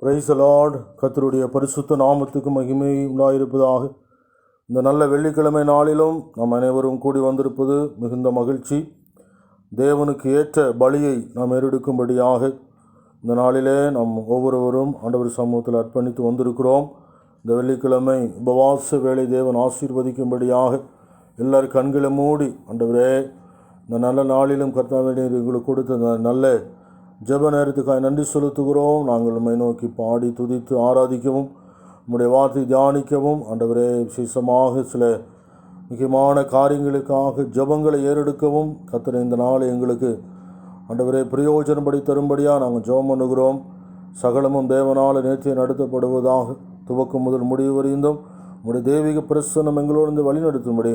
Price the Lord. கர்த்தருடைய பரிசுத்த நாமத்துக்கு மகிமை உண்டாயிருப்பதாக. இந்த நல்ல வெள்ளிக்கிழமை நாளிலும் நாம் அனைவரும் கூடி வந்திருப்பது மிகுந்த மகிழ்ச்சி. தேவனுக்கு ஏற்ற பலியை நாம் ஏறெடுக்கும்படியாக இந்த நாளிலே நாம் ஒவ்வொருவரும் ஆண்டவர் சமூகத்தில் அர்ப்பணித்து வந்திருக்கிறோம். இந்த வெள்ளிக்கிழமை உபவாச வேளை தேவன் ஆசீர்வதிக்கும்படியாக எல்லாரும் கண்களை மூடி, ஆண்டவரே இந்த நல்ல நாளிலும் கர்த்தாவே எங்களுக்கு கொடுத்த இந்த நல்ல ஜெப நேரத்துக்காக நன்றி செலுத்துகிறோம். நாங்கள் உம்மை நோக்கி பாடி துதித்து ஆராதிக்கவும் உம்முடைய வார்த்தை தியானிக்கவும் ஆண்டவரே விசேஷமாக சில முக்கியமான காரியங்களுக்காக ஜெபங்களை ஏறெடுக்கவும் கர்த்தர் இந்த நாளை எங்களுக்கு ஆண்டவரே பிரயோஜனப்படி தரும்படியாக நாங்கள் ஜெபம் பண்ணுகிறோம். சகலமும் தேவனால் நேர்த்தியை நடத்தப்படுவதாக. துவக்கம் முதல் முடிவு வரைந்தும் உம்முடைய தெய்வீக பிரசன்னம் எங்களோடு வழிநடத்தும்படி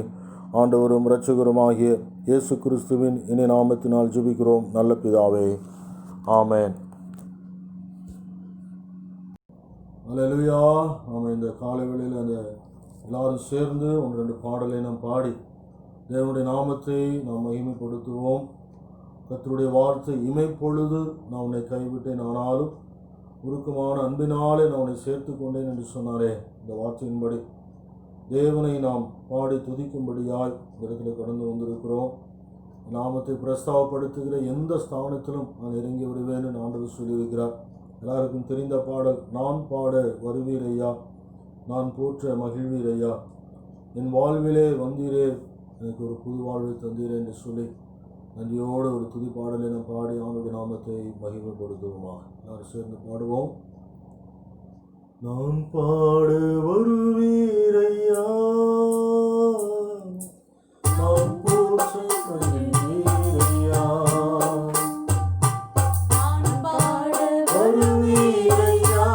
ஆண்டவரும் இரட்சகருமாகிய இயேசு கிறிஸ்துவின் இனி நாமத்தினால் ஜெபிக்கிறோம் நல்ல பிதாவே, ஆமென். அல்லேலூயா. நாம் இந்த காலை வேளையில் அந்த எல்லாரும் சேர்ந்து ஒன்று ரெண்டு பாடலை நாம் பாடி தேவனுடைய நாமத்தை நாம் மகிமைப்படுத்துவோம். கர்த்தருடைய வார்த்தை, இமைப்பொழுது நான் உன்னை கைவிட்டேன், ஆனாலும் உருக்கமான அன்பினாலே நான் உன்னை சேர்த்து கொண்டேன் என்று சொன்னாரே. இந்த வார்த்தையின்படி தேவனை நாம் பாடி துதிக்கும்படியாய் இந்த இடத்துல கடந்து வந்திருக்கிறோம். நாமத்தை பிரஸ்தாவப்படுத்துகிற எந்த ஸ்தானத்திலும் நான் இறங்கி வருவேன் என்று ஆண்டவர் சொல்லியிருக்கிறார். எல்லாருக்கும் தெரிந்த பாடல், நான் பாட வருவீரையா, நான் போற்ற மகிழ்வீரையா, என் வாழ்விலே வந்தீரே, எனக்கு ஒரு புது வாழ்வை தந்தீரே என்று சொல்லி நன்றியோடு ஒரு துதி பாடலை நாம் பாடி அவனுடைய நாமத்தை மகிமைப்படுத்துவோமா. எல்லாரும் சேர்ந்து பாடுவோம். நான் பாட வருவீரையா, நான் போற்ற மகிழ்வீரையா, வருவீரையா,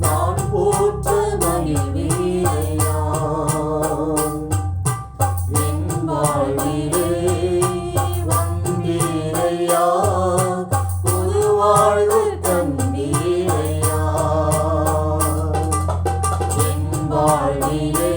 நான் போற்ற மகிழ்வீரையா, என் வாழ்விலே வந்தீரையா, புது வாழ்வு தந்தீரையா, என் வாழ்விலே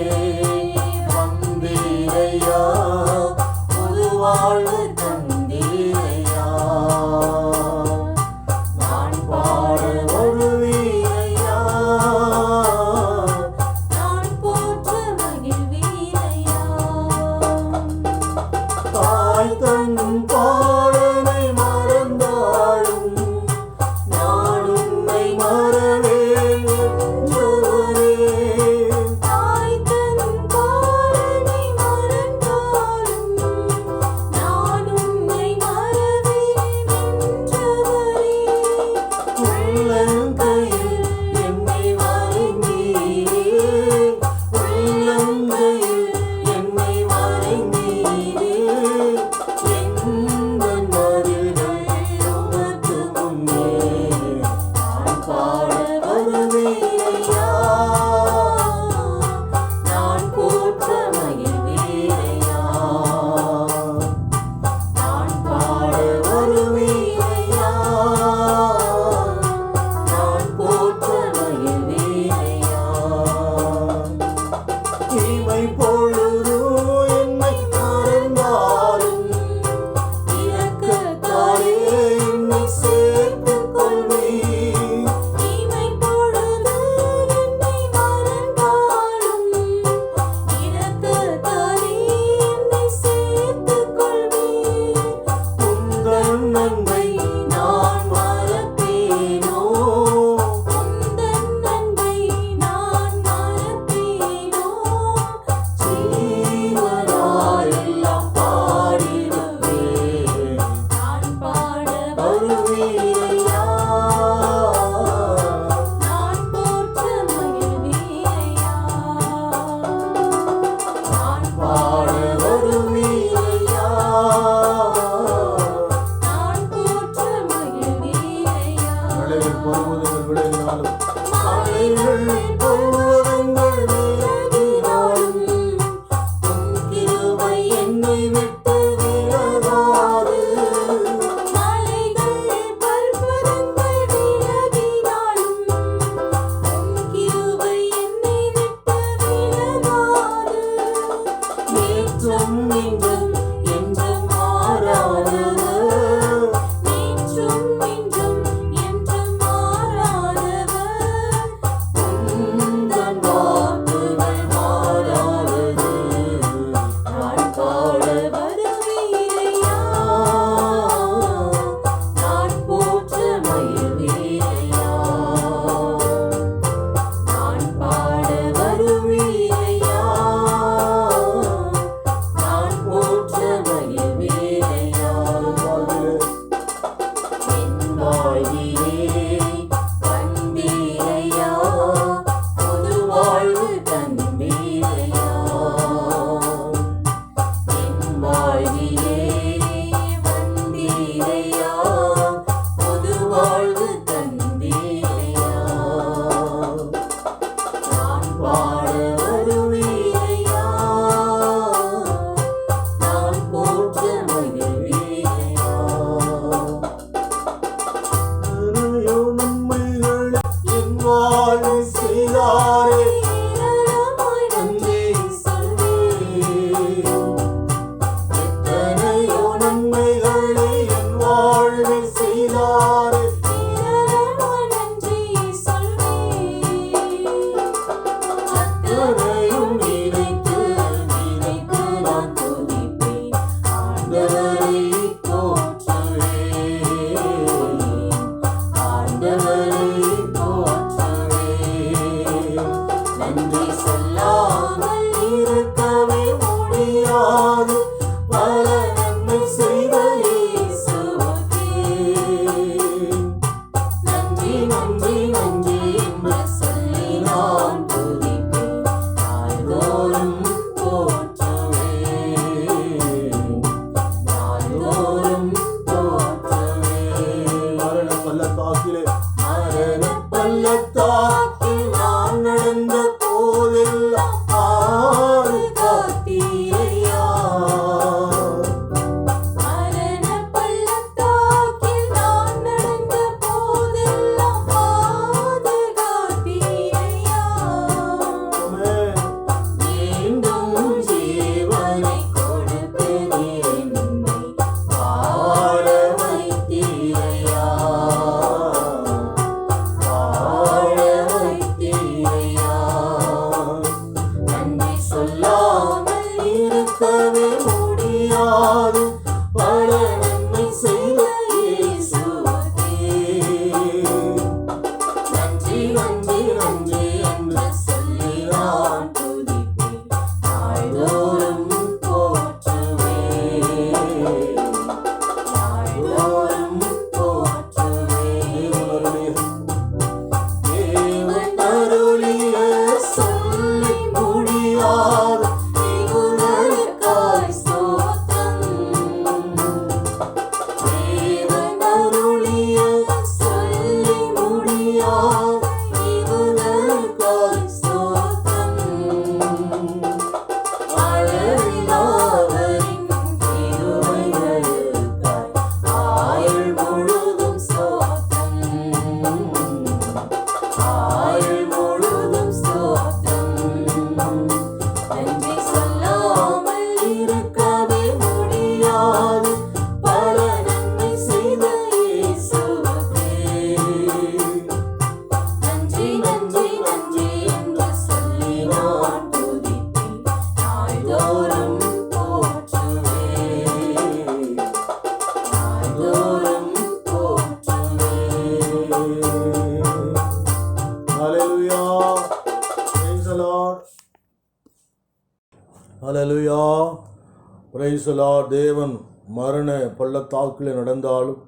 பிரைசலா தேவன் மரண பள்ளத்தாக்கில் நடந்தாலும்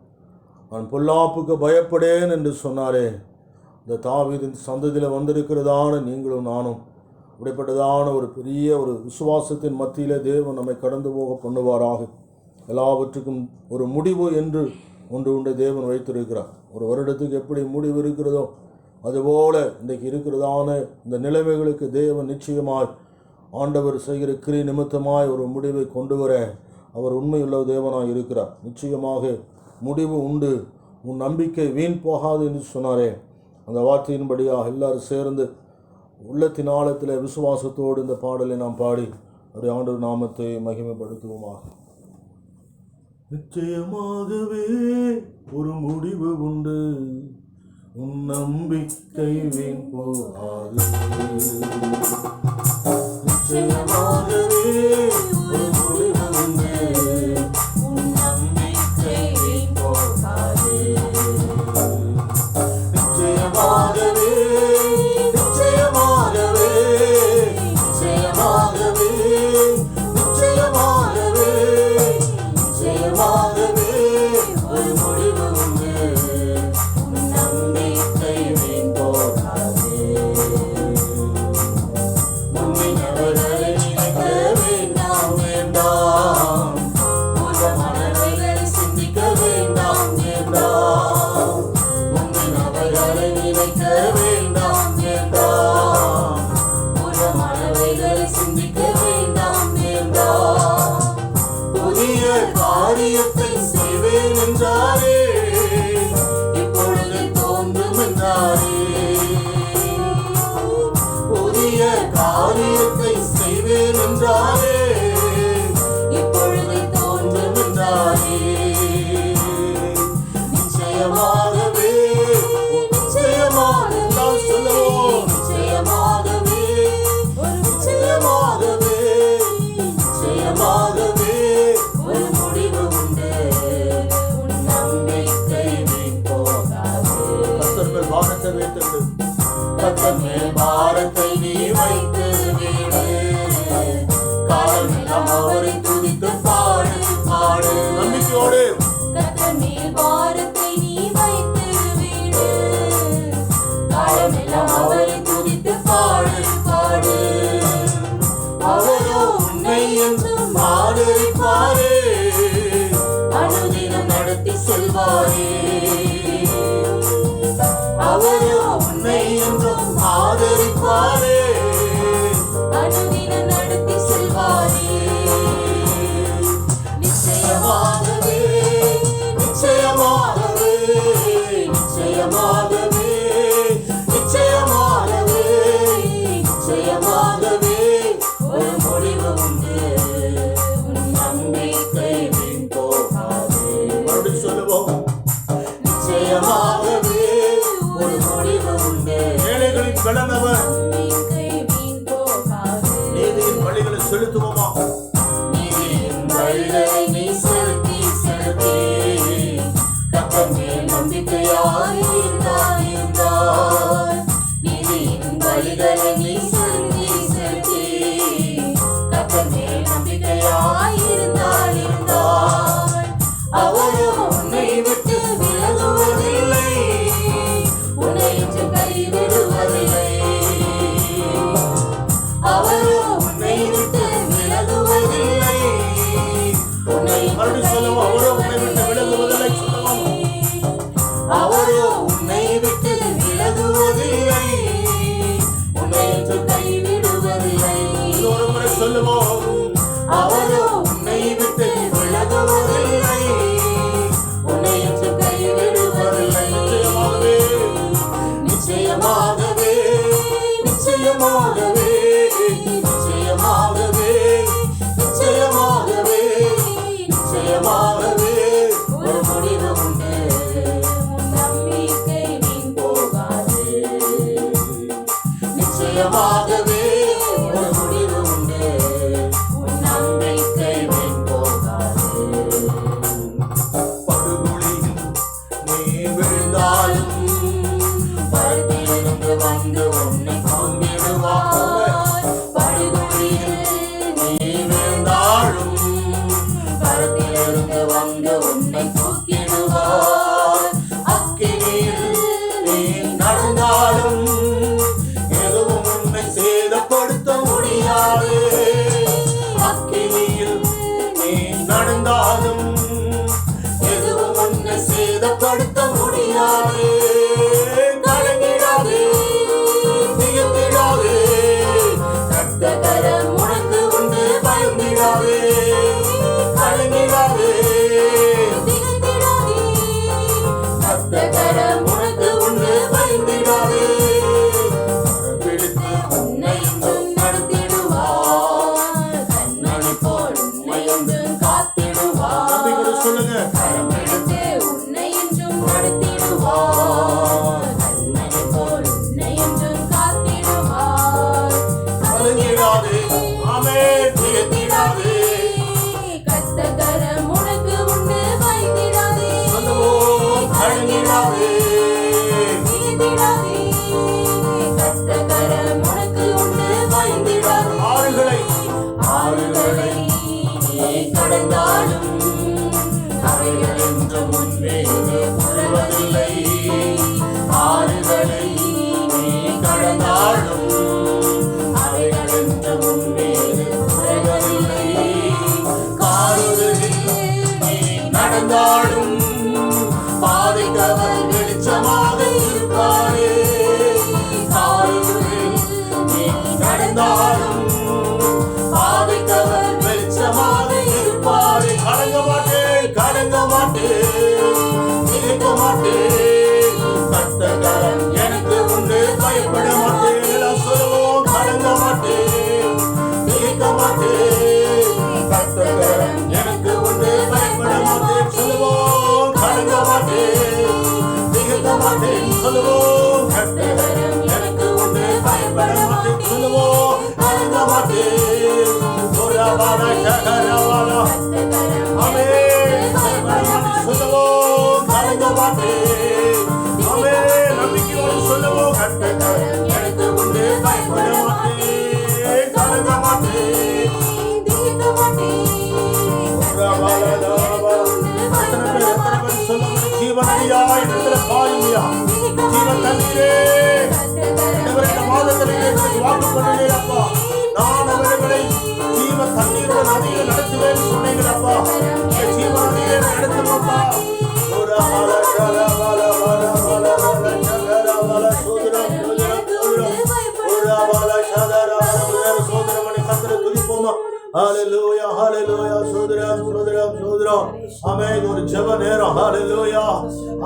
நான் பொல்லாப்புக்கு பயப்படேன் என்று சொன்னாரே. இந்த தாவீதின் சந்ததியில் வந்திருக்கிறதான நீங்களும் நானும் அப்படிப்பட்டதான ஒரு பெரிய ஒரு விசுவாசத்தின் மத்தியில் தேவன் நம்மை கடந்து போக பண்ணுவாராக. எல்லாவற்றுக்கும் ஒரு முடிவு என்று ஒன்று உண்டு தேவன் வைத்திருக்கிறார். ஒரு வருடத்துக்கு எப்படி முடிவு இருக்கிறதோ அதுபோல இன்றைக்கு இருக்கிறதான இந்த நிலைமைகளுக்கு தேவன் நிச்சயமாய் ஆண்டவர் செய்கிற கிரி நிமித்தமாய் ஒரு முடிவை கொண்டு வர அவர் உண்மையுள்ள தேவனாய் இருக்கிறார். நிச்சயமாக முடிவு உண்டு, உன் நம்பிக்கை வீண் போகாது என்று சொன்னாரே. அந்த வார்த்தையின்படியாக எல்லாரும் சேர்ந்து உள்ளத்தின் ஆழத்தில் விசுவாசத்தோடு இந்த பாடலை நாம் பாடி அவருடைய ஆண்டவர் நாமத்தை மகிமைப்படுத்துவோமாக. நிச்சயமாகவே ஒரு முடிவு உண்டு, உன் நம்பிக்கை வீண் போகாது. நிச்சயமாகவே ஒரு முடிவு உண்டு, உன் நம்பிக்கை வீண் போகாது. நிச்சயமாகவே நிச்சயமாகவே நிச்சயமாகவே நிச்சயமாகவே நிச்சயமாகவே ஒரு முடிவு உண்டு, உன் நம்பிக்கை வீண் போகாது. முன்னினவர்களை நினைக்க வேண்டாம் வேண்டாம், பூர்வமானவைகளை சிந்திக்க வேண்டாம் வேண்டாம். முன்னினவர்களை நினைக்க வேண்டாம் வேண்டாம், பூர்வமானவைகளை சிந்திக்க வேண்டாம் வேண்டாம். புதிய காரியத்தை செய்வேன் என்றாரே, இப்பொழுது தோன்றும் என்றாரே. புதிய காரியத்தை செய்வேன் என்றாரே, இப்பொழுது தோன்றும் என்றாரே. நிச்சயமாகவே நிச்சயமாகவே நாம் சொல்லுவோம், நிச்சயமாகவே நிச்சயமாகவே நிச்சயமாகவே ஒரு முடிவு உண்டு, உன் நம்பிக்கை வீண் போகாது. கர்த்தர் மேல் பாரத்தை வைத்து, கர்த்தர் மேல் பாரத்தை நீ வைத்து விடு, காலமெல்லாம் அவரை துதித்து பாடு பாடு. நம்பிக்கையோடு கர்த்தர் மேல் பாரத்தை நீ வைத்து விடு, காலமெல்லாம் அவரை துதித்து பாடு பாடு. அவரோ உன்னை என்றும் ஆதரிப்பாரே, அனுதினம் நடத்தி செல்வாரே. அவரோ உன்னை என்றும் ஆதரிப்பாரே, அனுதினம் நடத்தி செல்வாரே. நிச்சயமாகவே நிச்சயமாகவே நிச்சயமாகவே நிச்சயமாகவே நிச்சயமாகவே ஒரு முடிவு உண்டு, உன் நம்பிக்கை வீண் போகாது. மறுபடியும் சொல்லுவோம், உன்னை தூக்கிடுவார். அக்கினியில் நீ நடந்தாலும் எதுவும் உன்னை சேதப்படுத்த முடியாது. அக்கினியில் நீ நடந்தாலும் எதுவும் உன்னை சேதப்படுத்த முடியாது. கலங்கிடாதே, திகைத்திடாதே, கர்த்தர் உனக்கு உண்டு, பயந்திடாதே. கலங்கிடாதே, திகைத்திடாதே, கர்த்தர் உனக்கு உண்டு, பயந்திடாதே. பிடித்து உன்னை என்றும் நடத்திடுவார். கண்மணி போல் உன்னை என்றும் காத்திடுவார். சொல்லுங்க, கரம் பிடித்து உன்னை என்றும் நடத்திடுவார். கண்மணி போல் உன்னை என்றும் காத்திடுவார். கலங்கிடாதே, ஆமென், திகைத்திடாதே, கர்த்தர் உனக்கு உண்டு, பயந்திடாதே. கலங்கிடாதே, திகைத்திடாதே, கர்த்தர் உனக்கு உண்டு, பயந்திடாதே. ஆறுகளை நீ கடந்தாலும் அவைகள் என்றும் உன் மீது புரள்வதில்லை. ஆறுகளை நீ கடந்தாலும் அவைகள் என்றும் உன் மீது புரள்வதில்லை. காடுகளில் நீ நடந்தாலும் பாதைக்கு அவர் வெளிச்சமாக இருப்பாரே. காடுகளில் நீ நடந்தாலும் பாதைக்கு அவர் வெளிச்சமாக இருப்பாரே. கலங்க மாட்டேன், கலங்க மாட்டேன், திகைக்க மாட்டேன், கர்த்தர் எனக்கு உண்டு, பயப்பட மாட்டேன். எல்லாம் சொல்லுவோம், கலங்க மாட்டேன், திகைக்க மாட்டேன், கர்த்தர் எனக்கு உண்டு, பயப்பட மாட்டேன். சொல்லுவோம், கலங்க மாட்டேன், திகைக்க மாட்டேன். சொல்லுவோம், கர்த்தர் எனக்கு உண்டு, பயப்பட மாட்டேன். சொல்லுவோம், கலங்க மாட்டேன். ஓராவாரா சகராவாரா, ஆமென், பயப்பட மாட்டேன். சொல்லுவோம், கலங்க மாட்டேன். ஆமென், நம்பிக்கையோடு சொல்லுவோம், கர்த்தர் எனக்கு உண்டு, பயப்பட மாட்டேன், கலங்க மாட்டேன், திகைக்க மாட்டேன். ஓராவாரா தாவாரா, எத்தனை பேர் சொல்லுங்க, ஜீவனடியா இடத்துல பாயுமையா, ஜீவ தண்ணீரே, இந்த மாதத்திலே எனக்கு வாக்கு பண்ணினேன் அப்பா. நான் அவர்களை ஜீவ தண்ணீரோட நதியை நடத்துவேன் சொன்னீங்களப்பா. ஜீவ நதியை நடத்துவோம்ப்பா. சோதரமணி கத்தரை துதிப்போமா. ஹalleluya, ஹalleluya, சோதரம் சோதரம் சோதரம். ஆமென். ஒரு ஜெப நேரம். ஹalleluya,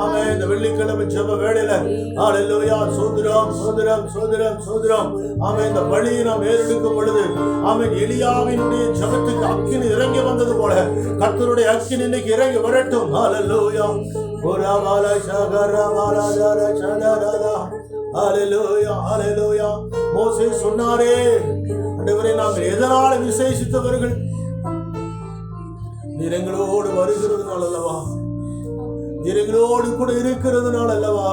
ஆமென். இந்த வெள்ளிக்கிழமை ஜெப வேளையில ஹalleluya, சோதரம் சோதரம் சோதரம் சோதரம். ஆமென். இந்த பலியை நாம் ஏறெடுக்கும் பொழுது ஆமென், எலியாவினுடைய ஜெபத்துக்கு அக்கினி இறங்கி வந்தது போல கர்த்தருடைய அக்கினி இன்னைக்கு இறங்கி வரட்டும். ஹalleluya. ஓராவால சகரவால ஜர சடரதா. ஹalleluya, ஹalleluya. மோசே சொன்னாரே, ஆண்டவரே, நாங்கள் எதனால விசேஷித்தவர்கள்? நீர் எங்களோடு வருகிறதுனால அல்லவா, நீர் எங்களோடு கூட இருக்கிறதுனால அல்லவா.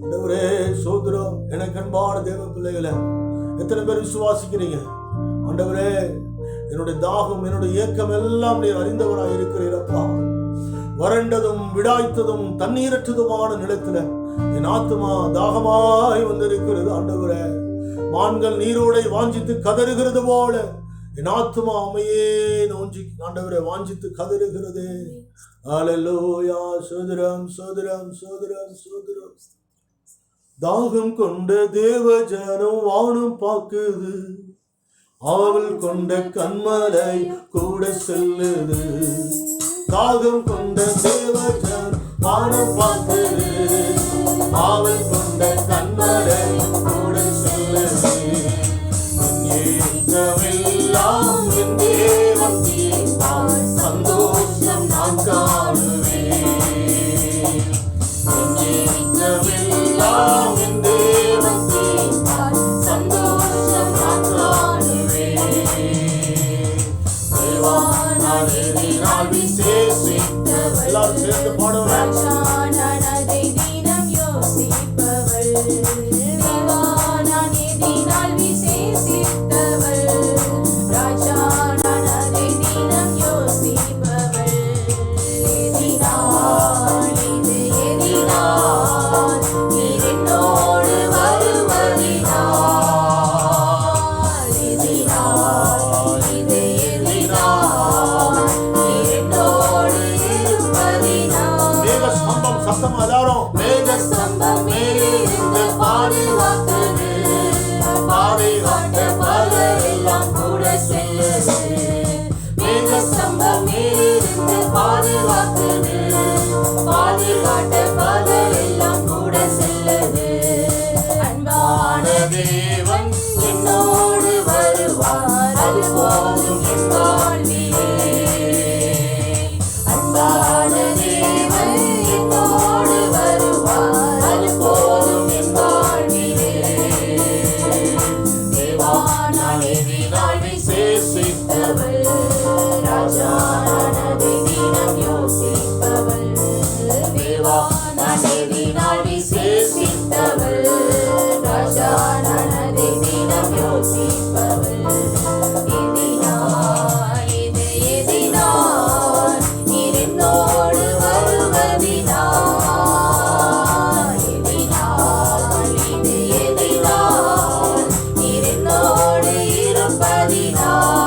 ஆண்டவரே சோதரம். எனக்கு அன்பான தேவ பிள்ளைகளை எத்தனை பேர் விசுவாசிக்கிறீங்க? ஆண்டவரே, என்னுடைய தாகம், என்னுடைய ஏக்கம் எல்லாம் நீர் அறிந்தவராய் இருக்கிறீரப்பா. வறண்டதும் விடாய்த்ததும் தண்ணீரற்றதுமான நிலத்துல என் ஆத்துமா தாகமாய் வந்திருக்கிறது. ஆண்டவரே, மான்கள் நீரோடை வாஞ்சித்து கதறுகிறது போல என் ஆத்துமா உம்மையே நோஞ்சி ஆண்டவரே வாஞ்சித்து கதறுகிறது. ஹalleluya, சோதரம் சோதரம் சோதரம் சோதரம். தாகம் கொண்ட தேவ ஜனம் வானம் பார்க்குது, ஆவல் கொண்ட கண்மலை கூட செல்லுது. தாகம் கொண்ட தேவ ஜனம் வானம் பார்க்குது, ஆவல் கொண்ட கண்மலை கூட செல்லுது. ஏக்கமெல்லாம் என் தேவன் தீர்ப்பார், சந்தோஷம் நான் காணுவேன். ஏக்கமெல்லாம் என் தேவன் தீர்ப்பார், சந்தோஷம் நான் காணுவேன். தேவா, நான் எதினால் விசேஷித்தவள், எல்லாரும் சேர்ந்து பாடுவோம். சத்தமா எல்லாரும். மேக ஸ்தம்பம் மேலிருந்து பாதுகாக்குது, பாதுகாக்க பகலெல்லாம் கூட செல்லுது. மேக ஸ்தம்பம் மேலிருந்து பாதுகாக்குது, பாதுகாக்க பகலெல்லாம் கூட செல்லுது. அன்பான தேவன் என்னோடு வருவார், அது போதும் என் வாழ்விலே. அன்பான தேவன் என்னோடு வருவார், அது போதும் என் வாழ்விலே. தேவா நான் எதினால் விசேஷித்தவள், ராஜா நான் அதை தினம் யோசிப்பவள். தேவா நான் எதினால் விசேஷித்தவள், ராஜா நான் அதை தினம் யோசிப்பவள். எதினால் இது எதினால் நீர் என்னோடு வருவதினால், எதினால் இது எதினால் நீர் என்னோடு இருப்பதினால்.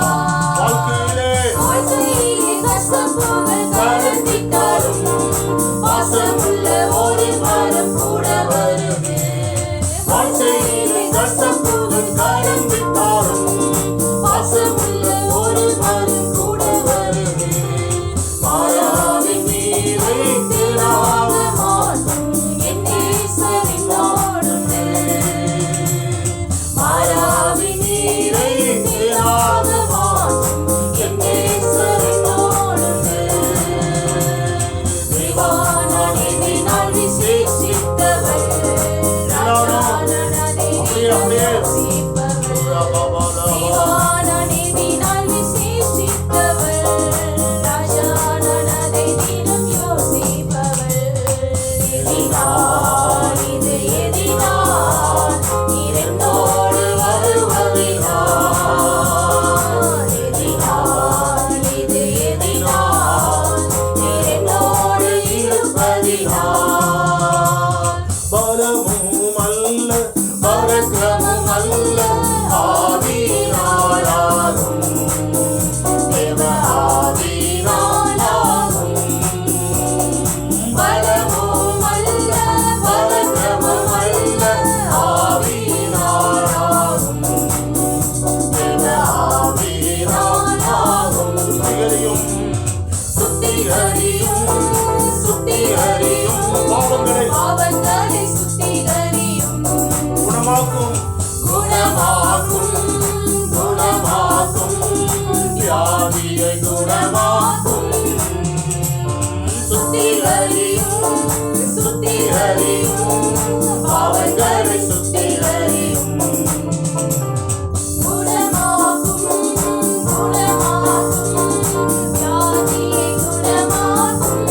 வாழ்க்கையிலே வாழ்க்கையிலே கசப்புகள் கடந்திட்டாலும் பாசமுள்ள ஒரு மரம் கூட வருது. வாழ்க்கையிலே கசப்புகள் கடந்திட்டாலும் பாசமுள்ள ஒரு மரம் கூட வருது. மாறாவின் நீரை தேடாத மாற்றும் என் நேசரின் நாடுண்டு. மாறாவின் நீரை தேடாத மாற்றும் என் நேசரின் நாடுண்டு. தேவா நான் எதினால் விசேஷித்தவள், ராஜா நான் அதை யோசிப்பவள். தேவா நான் எதினால் விசேஷித்தவள், ராஜா நான் அதை தினம் யோசிப்பவள். எதினால் இது எதினால் நீர் என்னோடு வருவதினால், எதினால் இது எதினால் நீர் என்னோடு இருப்பதினால். பலமும் அல்ல பரக்கிரமும் அல்ல ஆவியினாலாகும், தேவ ஆவியினாலாகும். பலமும் அல்ல பராக்கிரமும் அல்ல ஆவியினாலாகும், தேவ ஆவியினாலாகும். சுத்திகரியும் சுத்திகரியும் சுத்திகரியும் பாவங்களை பாவங்களை சுத்திகரியும். குணமாக்கும் குணமாக்கும் குணமாக்கும் வியாதியை குணமாக்கும். சுத்திகரியும் சுத்திகரியும் பாவங்களை சுத்திகரியும். குணமாக்கும் குணமாக்கும் வியாதியை குணமாக்கும்.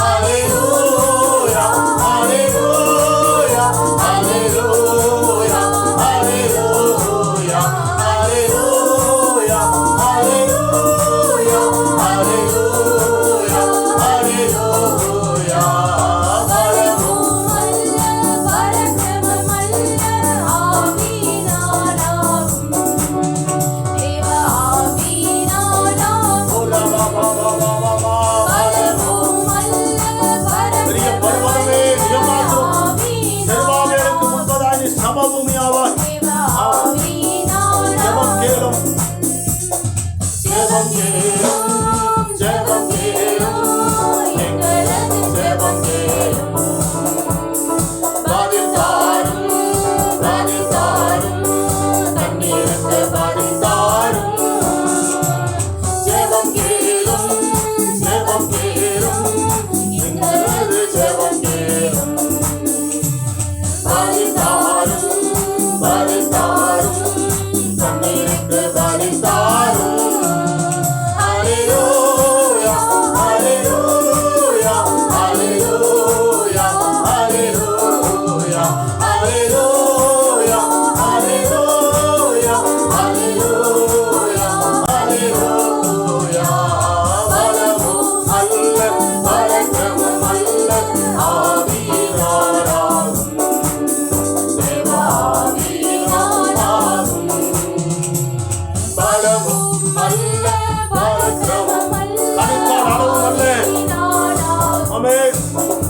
ஹalleluya ஹalleluya ஹalleluya ஹalleluya ஹalleluya ஹalleluya ஹalleluya ஹalleluya. பலமும் அல்ல பராக்கிரமும்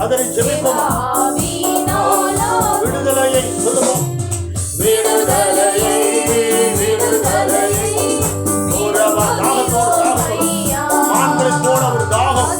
அதனை ஜெபிப்போமா? விடுதலையை சொல்லுவோம். விடுதலையை விடுதலையை மான்களை போல ஒரு தாகம்.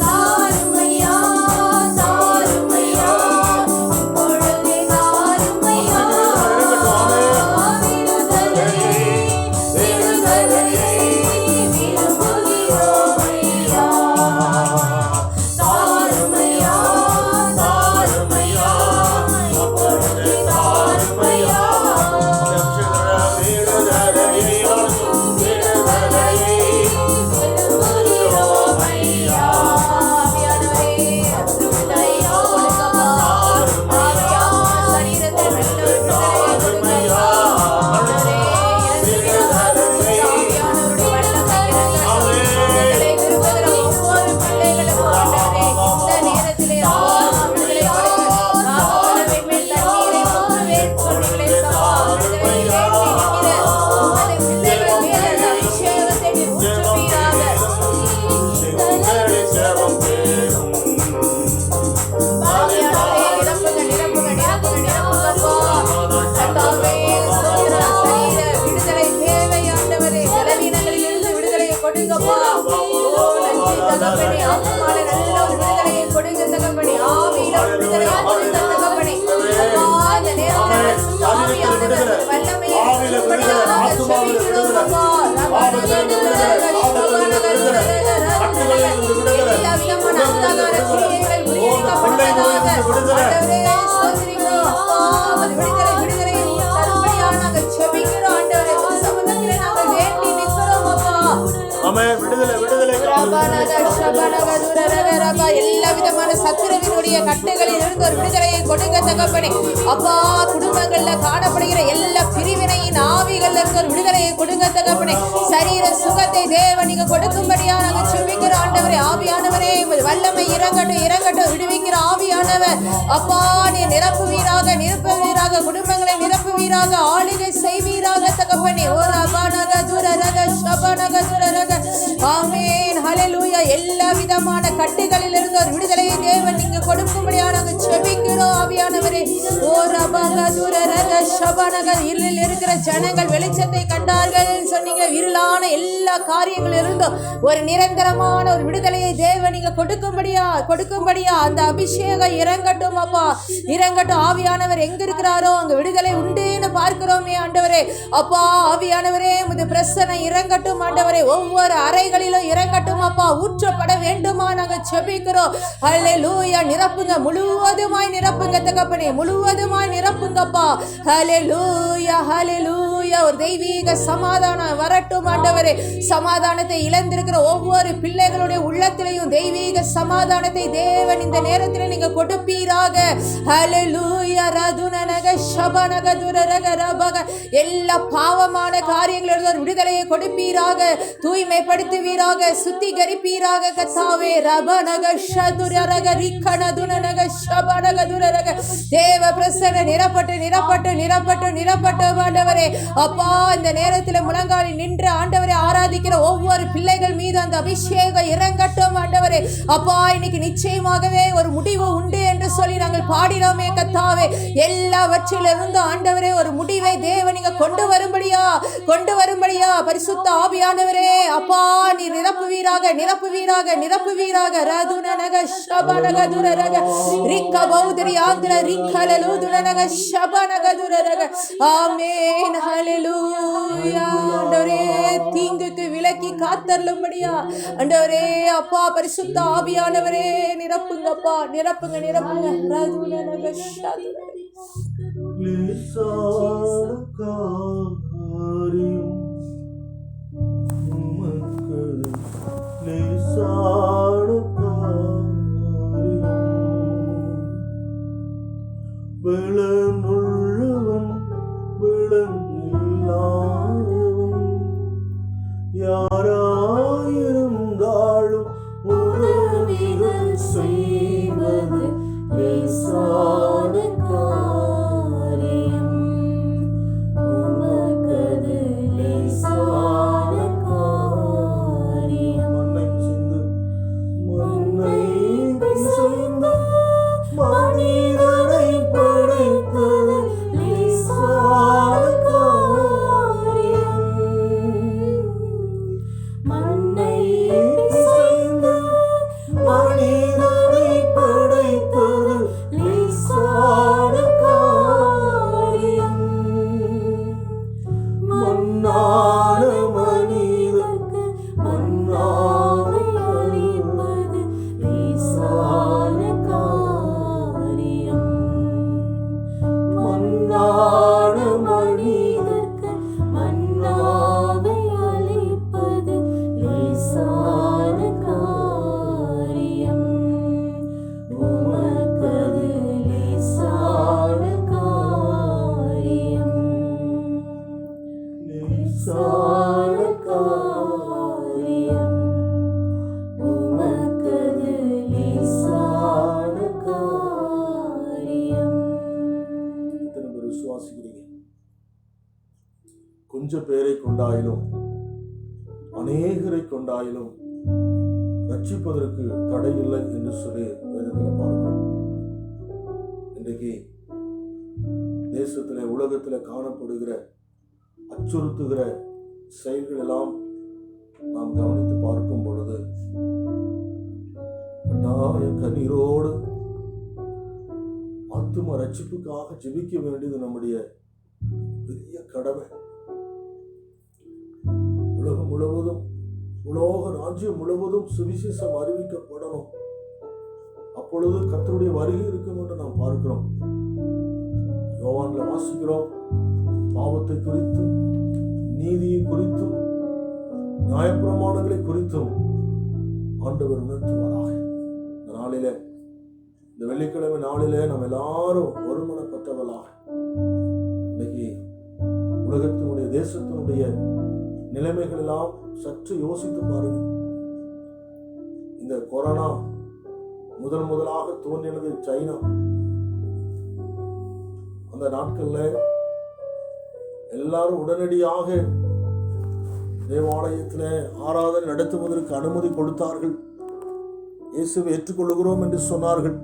எல்லா விதமான சத்துருவினுடைய கட்டுகளில் இருந்து ஒரு விடுதலையை கொடுங்க தகப்பனே. அப்பா, குடும்பங்கள்ல காணப்படுகிற எல்லா பிரிவினையின் ஆவிகள்ல இருந்து ஒரு விடுதலையை கொடுங்க தகப்பனே. சரீர சுகத்தை தேவன் நீங்க கொடுக்கும்படியா நாங்கள் செபிக்கிற ஆண்டவரே. ஆவியானவரே, வல்லமை இறங்கட்டும் இறங்கட்டும். விடுவிக்கிற ஆவியானவர் அப்பா, நீ நிரப்புவீராக நிரப்புவீராக, குடும்பங்களை நிரப்புவீராக, ஆளுகை செய்வீராக தகப்பனே. ஓ ரபனக துரரக ஷபனக துரரக. ஆமென், ஹல்லேலூயா. எல்லா விதமான கட்டுகளில் இருந்து ஒரு விடுதலையை தேவன் நீங்க கொடுக்கும்படியா நாங்கள் செபிக்கிறோம் ஆவியானவரே. ஓ ரபக துரரக ஷபனக. இருளில் இருக்கிற ஜனங்கள் வெளிச்சத்தை கண்டார்கள் சொன்னீங்க. இருளான எல்லா காரியங்களும் இருந்தும் ஒரு நிரந்தரமான ஒரு விடுதலையை தேவன் நீங்க கொடுக்கும்படியா அந்த அபிஷேகம் இறங்கட்டும் அப்பா, இறங்கட்டும். ஆவியானவர் எங்க இருக்கிறாரோ அங்க விடுதலை உண்டுன்னு பார்க்கிறோமே ஆண்டவரே. அப்பா, ஆவியானவரே, உமது பிரசன்னம் இறங்கட்டும் ஆண்டவரே. ஒவ்வொரு அறைகளிலும் இறங்கட்டும் அப்பா. ஊற்றப்பட வேண்டுமா நாங்கள் செபிக்கிறோம். ஹல்லேலூயா. நிரப்புங்க, முழுவதுமாய் நிரப்புங்க தகப்பனே, முழுவதுமாய் நிரப்புங்கப்பா. ஹல்லேலூயா ஹல்லேலூயா. ஒரு தெய்வீக சமாதானம் வரட்டும் ஆண்டவரே. சமாதானத்தை இழந்திருக்கிற ஒவ்வொரு பிள்ளைகளுடைய உள்ளத்திலையும் தெய்வீக சமாதானத்தை தேவன் இந்த நேரத்தில் நீங்க கொடுப்பீராக. ஹல்லேலூயா. ரதுனனக ஷபனக துரரக ரபக. எல்லா பாவமான காரியங்களிலிருந்து ஒரு விடுதலையை கொடுப்பீராக, தூய்மைப்படுத்துவீராக, சுத்திகரிப்பீராக கர்த்தாவே. ரபனக ஷதுரரக ரிக்கனதுனனக ஷபனக துரரக. தேவ பிரசன்ன நிரப்பட்டு நிரப்பட்டு நிரப்பட்டு நிரப்பட்டு ஆண்டவரே. அப்பா, இந்த நேரத்தில் முழங்காலில் நின்று ஆண்டவரை ஆராதிக்கிற ஒவ்வொரு பிள்ளைகள் மீது அந்த அபிஷேகம் இறங்கட்டும் ஆண்டவரே. அப்பா, இன்னைக்கு நிச்சயமாகவே ஒரு முடிவு உண்டு என்று சொல்லி நாங்கள் பாடினோமே கர்த்தாவே. எல்லாவற்றிலிருந்து ஆண்டவரே ஒரு முடிவை தேவன் நீங்க கொண்டு வரும்படியா பரிசுத்த ஆவியானவரே அப்பா, நீ நிரப்புவீராக நிரப்புவீராக நிரப்புவீராக. ரதுனனக ஷபனக துரரக ரிக்க பௌத்ரி ஆந்திர ரிக்கலலு துனனக ஷபனக துரரக. ஆமென், ஹல்லேலூயா. ஆண்டவரே, தீங்குக்கு விலக்கி காத்தருளும்படியா ஆண்டவரே அப்பா, பரிசுத்த ஆவியானவரே நிரப்புங்கப்பா, நிரப்புங்க நிரப்புங்க. ரதுனனக ஷதுரக. விளனுள்ளவன் விளன் இல்லாதவன் யாராயிருந்தாலும் உதவிகள் செய்வது லேசான காரியம். உமக்கது லேசான காரியம். மண்ணை பிசைந்து கொஞ்ச பேரை கொண்டாயிலும் அநேகரை கொண்டாயிலும் ரட்சிப்பதற்கு தடை இல்லை என்று சொல்லி வேதத்தில் பார்க்கிறோம். இன்றைக்கு தேசத்திலே உலகத்தில் காணப்படுகிற அச்சுறுத்துகிற செயல்கள் எல்லாம் நாம் கவனித்து பார்க்கும் பொழுது கட்டாய கண்ணீரோடு ஆத்தும ரட்சிப்புக்காக ஜெபிக்க வேண்டியது நம்முடைய பெரிய கடமை. உலகம் முழுவதும், உலோக ராஜ்யம் முழுவதும் சுவிசேஷம் அறிவிக்கப்படணும். அப்பொழுது கர்த்தருடைய வருகை இருக்கும் என்று நாம் பார்க்கிறோம். யோவான்ல வாசிக்கிறோம், பாவத்தை குறித்தும் நீதியை குறித்தும் நியாயப்பிரமாணங்களை குறித்தும் ஆண்டவர் உணர்த்துவாராக. இந்த நாளிலே, இந்த வெள்ளிக்கிழமை நாளிலே நாம் எல்லாரும் ஒருமனப்பட்டவர்களாக இன்னைக்கு உலகத்தினுடைய தேசத்தினுடைய நிலைமைகள் எல்லாம் சற்று யோசித்து பாருங்க. இந்த கொரோனா முதலாக தோன்றினது சைனா. அந்த நாட்கள்ல எல்லாரும் உடனடியாக தேவாலயத்தில் ஆராதனை நடத்துவதற்கு அனுமதி கொடுத்தார்கள். இயேசுவை ஏற்றுக்கொள்கிறோம் என்று சொன்னார்கள்.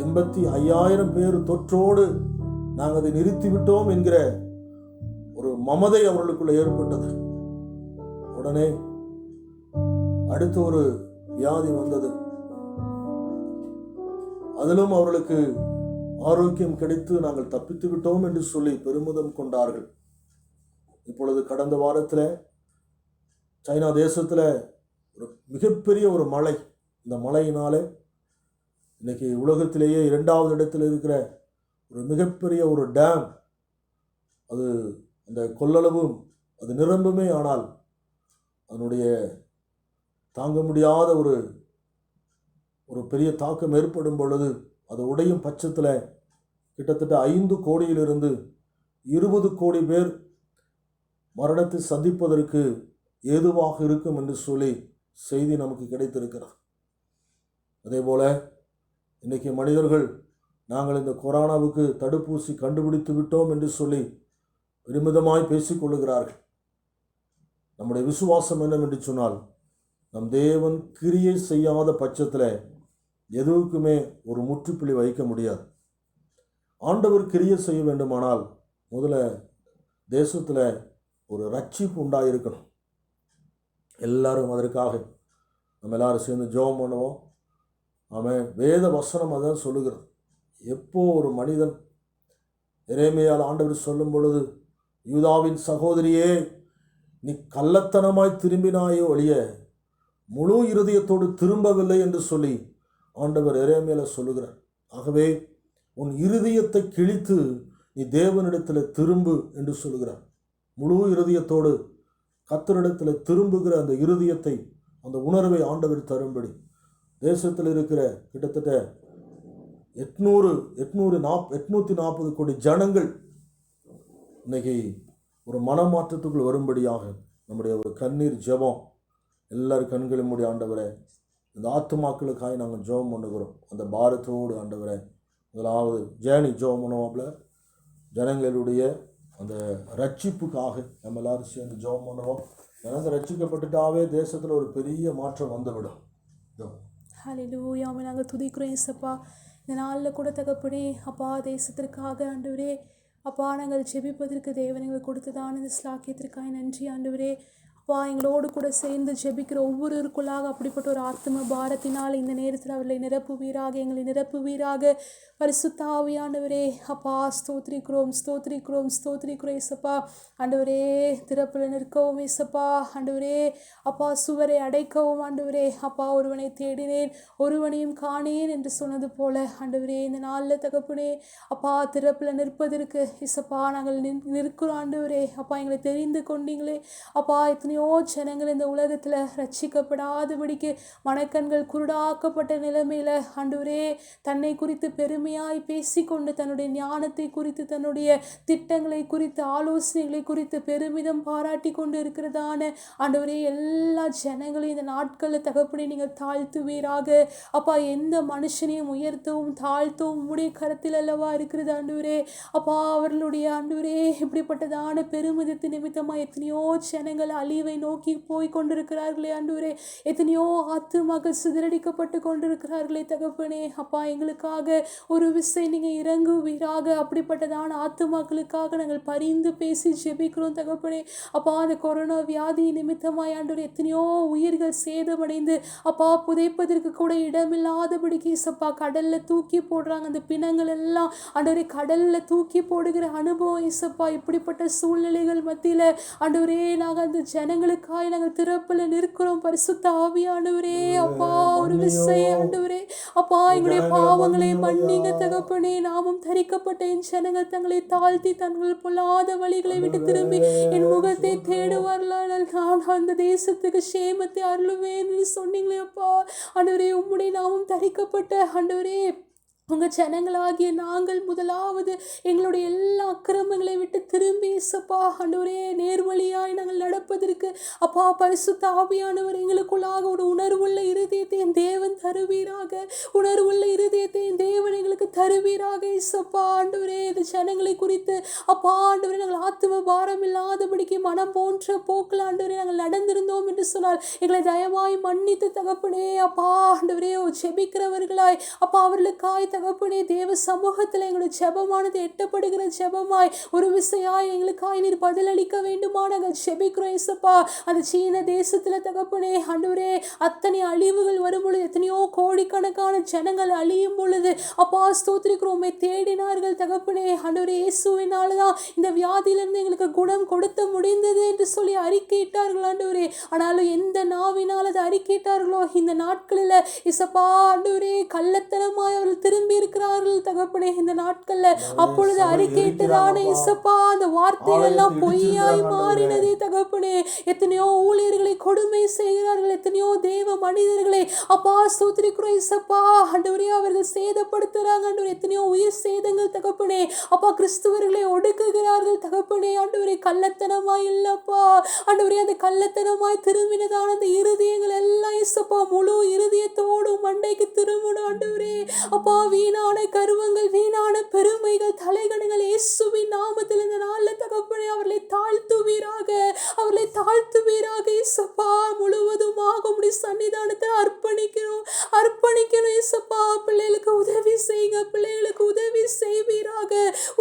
85,000 பேர் தொற்றோடு நாங்கள் அதை நிறுத்திவிட்டோம் என்கிற ஒரு மமதை அவர்களுக்குள்ள ஏற்பட்டது. உடனே அடுத்த ஒரு வியாதி வந்தது. அதிலும் அவர்களுக்கு ஆரோக்கியம் கிடைத்து நாங்கள் தப்பித்து விட்டோம் என்று சொல்லி பெருமிதம் கொண்டார்கள். இப்பொழுது கடந்த வாரத்தில் சைனா தேசத்தில் ஒரு மிகப்பெரிய ஒரு மழை. இந்த மழையினாலே இன்னைக்கு உலகத்திலேயே 2வது இடத்தில் இருக்கிற ஒரு மிகப்பெரிய ஒரு டேம், அது அந்த கொள்ளளவும் அது நிரம்புமே, ஆனால் அதனுடைய தாங்க முடியாத ஒரு பெரிய தாக்கம் ஏற்படும் பொழுது அது உடையும் பட்சத்தில் கிட்டத்தட்ட 5 கோடியிலிருந்து 20 கோடி பேர் மரணத்தை சந்திப்பதற்கு ஏதுவாக இருக்கும் என்று சொல்லி செய்தி நமக்கு கிடைத்திருக்கிறது. அதே போல இன்னைக்கு மனிதர்கள் நாங்கள் இந்த கொரோனாவுக்கு தடுப்பூசி கண்டுபிடித்து விட்டோம் என்று சொல்லி பெருமிதமாய் பேசிக்கொள்ளுகிறார்கள். நம்முடைய விசுவாசம் என்னவென்று சொன்னால், நம் தேவன் கிரியை செய்யாத பட்சத்தில் எதுவுக்குமே ஒரு முற்றுப்புள்ளி வைக்க முடியாது. ஆண்டவர் கிரியை செய்ய வேண்டுமானால் முதல்ல தேசத்தில் ஒரு ரட்சிப்பு உண்டாயிருக்கணும். எல்லாரும் அதற்காக நம்ம எல்லாரும் சேர்ந்து ஜெபம் பண்ணுவோம். ஆமென். வேத வசனம் அதான் சொல்லுகிறது. எப்போ ஒரு மனிதன் எரேமியால் ஆண்டவர் சொல்லும் பொழுது, யூதாவின் சகோதரியே, நீ கள்ளத்தனமாய் திரும்பினாயோ ஒழிய முழு இருதயத்தோடு திரும்பவில்லை என்று சொல்லி ஆண்டவர் எரேமியால சொல்லுகிறார். ஆகவே உன் இருதயத்தை கிழித்து நீ தேவனிடத்தில் திரும்பு என்று சொல்லுகிறார். முழு இருதயத்தோடு கர்த்தரிடத்தில் திரும்புகிற அந்த இருதயத்தை, அந்த உணர்வை ஆண்டவர் தரும்படி தேசத்தில் இருக்கிற கிட்டத்தட்ட 840 கோடி ஜனங்கள் இன்னைக்கு ஒரு மனமாற்றத்துக்குள் வரும்படியாக நம்முடைய ஒரு கண்ணீர் ஜெபம். எல்லாரும் கண்களும் மூடி, ஆண்டவரே இந்த ஆத்துமாக்களுக்காக நாங்கள் ஜெபம் பண்ணுகிறோம். அந்த பாரத்தோடு ஆண்டவரே முதலாவது ஜேர்னி ஜெபம் பண்ணுவோம்ல, ஜனங்களுடைய அந்த ரட்சிப்புக்காக நம்ம எல்லாரும் சேர்ந்து ஜெபம் பண்ணுவோம். ஜனங்க ரட்சிக்கப்பட்டுட்டாவே தேசத்தில் ஒரு பெரிய மாற்றம் வந்துவிடும். ஹல்லேலூயா. நாங்கள் துதிக்கிறோம் இயேசப்பா. இந்த நாளில் கூட தகப்பனே அப்பா, தேசத்திற்காக ஆண்டவரே அப்பா நாங்கள் ஜெபிப்பதற்கு தேவன் எங்களுக்கு கொடுத்ததான இந்த ஸ்லாக்கியத்திற்காக நன்றி ஆண்டவரே. அப்பா, எங்களோடு கூட சேர்ந்து ஜெபிக்கிற ஒவ்வொருவருக்குள்ளாக அப்படிப்பட்ட ஒரு ஆத்ம பாரத்தினால் இந்த நேரத்தில் அவர்களை நிரப்புவீராக, எங்களை நிரப்புவீராக. பரிசுத்த ஆவியானவரே அப்பா, ஸ்தோத்திரிக்கிறோம் ஸ்தோத்திரிக்கிறோம் ஸ்தோத்திரிக்கிறோம் ஏசப்பா. ஆண்டவரே திறப்பில் நிற்கவும் ஏசப்பா, ஆண்டவரே அப்பா சுவரை அடைக்கவும் ஆண்டவரே அப்பா, ஒருவனை தேடினேன் ஒருவனையும் காணேன் என்று சொன்னது போல ஆண்டவரே இந்த நாளில் தகப்பனே அப்பா திறப்பில் நிற்பதற்கு ஏசப்பா நாங்கள் நிற்கிறோம் ஆண்டவரே. அப்பா எங்களை தெரிந்து கொண்டீங்களே அப்பா, எத்தனை எத்தனையோ ஜனங்கள் இந்த உலகத்தில் ரட்சிக்கப்படாதபடிக்கு மனக்கண்கள் குருடாக்கப்பட்ட நிலைமையில் ஆண்டவரே தன்னை குறித்து பெருமையாய் பேசிக்கொண்டு தன்னுடைய ஞானத்தை குறித்து தன்னுடைய திட்டங்களை குறித்து ஆலோசனைகளை குறித்து பெருமிதம் பாராட்டி கொண்டு இருக்கிறதான ஆண்டவரே எல்லா ஜனங்களையும் இந்த நாட்களில் தகப்பனே நீங்கள் தாழ்த்துவீராக. அப்பா, எந்த மனுஷனையும் உயர்த்தவும் தாழ்த்தவும் உம்முடைய கரத்தில் அல்லவா இருக்கிறது ஆண்டவரே. அப்பா, அவர்களுடைய ஆண்டவரே இப்படிப்பட்டதான பெருமிதத்தின் நிமித்தமாக எத்தனையோ ஜனங்கள் அழிவை நோக்கி போய் கொண்டிருக்கிறார்களே ஆண்டவரே. எத்தனையோ ஆத்துமாக்கள் சிதறடிக்கப்பட்டு கொண்டிருக்கிறார்களே தகப்பனே. அப்பா, எங்களுக்காக ஒரு விசை நீங்கள் இறங்குவீராக. அப்படிப்பட்டதான ஆத்துமாக்களுக்காக நாங்கள் பரிந்து பேசி ஜெபிக்கிறோம் தகப்பனே. அப்பா, அந்த கொரோனா வியாதி நிமித்தமாய் ஆண்டவரே எத்தனையோ உயிர்கள் சேதமடைந்து அப்பா புதைப்பதற்கு கூட இடமில்லாதபடிக்கு இசப்பா கடலில் தூக்கி போடுறாங்க. அந்த பிணங்கள் எல்லாம் ஆண்டவரே கடலில் தூக்கி போடுகிற அனுபவம் இசப்பா. இப்படிப்பட்ட சூழ்நிலைகள் மத்தியில் ஆண்டவரே நாங்கள் அந்த ஜனங்களுக்காக நாங்கள் திறப்பில் நிற்கிறோம். பரிசுத்த ஆவியானவரே அப்பா, ஒரு விசை ஆண்டவரே அப்பா எங்களுடைய பாவங்களை மன்னிங்க தகப்பனே. நாமும் தரிக்கப்பட்ட என் ஜனங்கள் தங்களை தாழ்த்தி தங்கள் பொல்லாத வழிகளை விட்டு திரும்பி என் முகத்தை தேடுவார்களால் நான் அந்த தேசத்துக்கு சேமத்தை அருளுவேன் என்று சொன்னீங்களே அப்பா. ஆண்டவரே உம்முடைய நாமும் தரிக்கப்பட்ட ஆண்டவரே உங்கள் ஜனங்களாகிய நாங்கள் முதலாவது எங்களுடைய எல்லா அக்கிரமங்களை விட்டு திரும்பி இசப்பா ஆண்டவரே நேர்வழியாய் நாங்கள் நடப்பதற்கு அப்பா பரிசுத்த ஆவியானவர் எங்களுக்குள்ளாக ஒரு உணர்வுள்ள இருதயத்தை என் தேவன் தருவீராக. உணர்வுள்ள இருதயத்தை என் தேவன் எங்களுக்கு தருவீராக இசப்பா. ஆண்டவரே இந்த ஜனங்களை குறித்து அப்பா ஆண்டவரே நாங்கள் ஆத்தும பாரம் இல்லாதபடிக்கு மனம் போன்ற போக்கில் ஆண்டவரே நாங்கள் நடந்திருந்தோம் என்று சொன்னால் எங்களை தயவாய் மன்னித்து தகப்பனே. அப்பா ஆண்டவரே ஜெபிக்கிறவர்களாய் அப்பா அவர்களுக்காய் தகப்பனே தேவ சமூகத்தில் எங்களுடைய ஜெபமானது எட்டப்படுகிற ஜெபமாய் ஒரு விசையாய் எங்களுக்காய் நீர் பதிலளிக்க வேண்டுமா நாங்கள் ஜெபிக்கிறோம் இசப்பா. அந்த சீன தேசத்தில் தகப்பனே ஆண்டவரே அத்தனை அழிவுகள் வரும் பொழுது எத்தனையோ கோடிக்கணக்கான ஜனங்கள் அழியும் பொழுது அப்பா ஸ்தோத்திரிக்கிறோமே தேடினார்கள் தகப்பனே. ஆண்டவரே இயேசுவினால தான் இந்த வியாதியிலிருந்து எங்களுக்கு குணம் கொடுத்த முடிந்தது என்று சொல்லி அறிக்கையிட்டார்கள் ஆண்டவரே. ஆனாலும் எந்த நாவினால் அதை அறிக்கையிட்டார்களோ இந்த நாட்களில் இசப்பா ஆண்டவரே கள்ளத்தனமாய் அவர்கள் திரும்பி இருக்கிறார்கள் தகப்பனே இந்த நாட்கள்ல. அப்பொழுது அறிக்கையிட்டுதானே இசப்பா அந்த வார்த்தைகள் எல்லாம் பொய்யாய் மாறினதே தகப்பனே. எத்தனையோ ஊழியர்களை கொடுமை செய்கிறார்கள், எத்தனையோ தேவ மனிதர்களை அப்பா ஸ்தோத்திரிக்கிறோம் இசப்பா ஆண்டவரே அவர்கள் சேதப்படுத்துறாங்க ஆண்டவரே. எத்தனையோ உயிர் சேதங்கள் தகப்பனே. அப்பா கிறிஸ்துவர்களை ஒடுக்குகிறார்கள் தகப்பனே. ஆண்டவரே கள்ளத்தனமாய் இல்லப்பா ஆண்டவரே அந்த கள்ளத்தனமாய் திரும்பினதான அந்த இருதயங்கள் எல்லாம் இசப்பா முழு இருதயத்தோடு மண்டைக்கு திரும்பணும் ஆண்டவரே. அப்பா வீணான கருவங்கள் வீணான பெருமைகள் தலைகணங்கள் இயேசுவின் நாமத்தில் இந்த நாளில் தகப்பனே அவர்களை தாழ்த்துவீராக. அவர்களை தாழ்த்துவீராக இயேசப்பா. முழுவதுமாக உம்முடைய சன்னிதானத்தில் அர்ப்பணிக்கணும் இயேசப்பா. பிள்ளைகளுக்கு உதவி செய்யுங்க, பிள்ளைகளுக்கு உதவி செய்வீராக,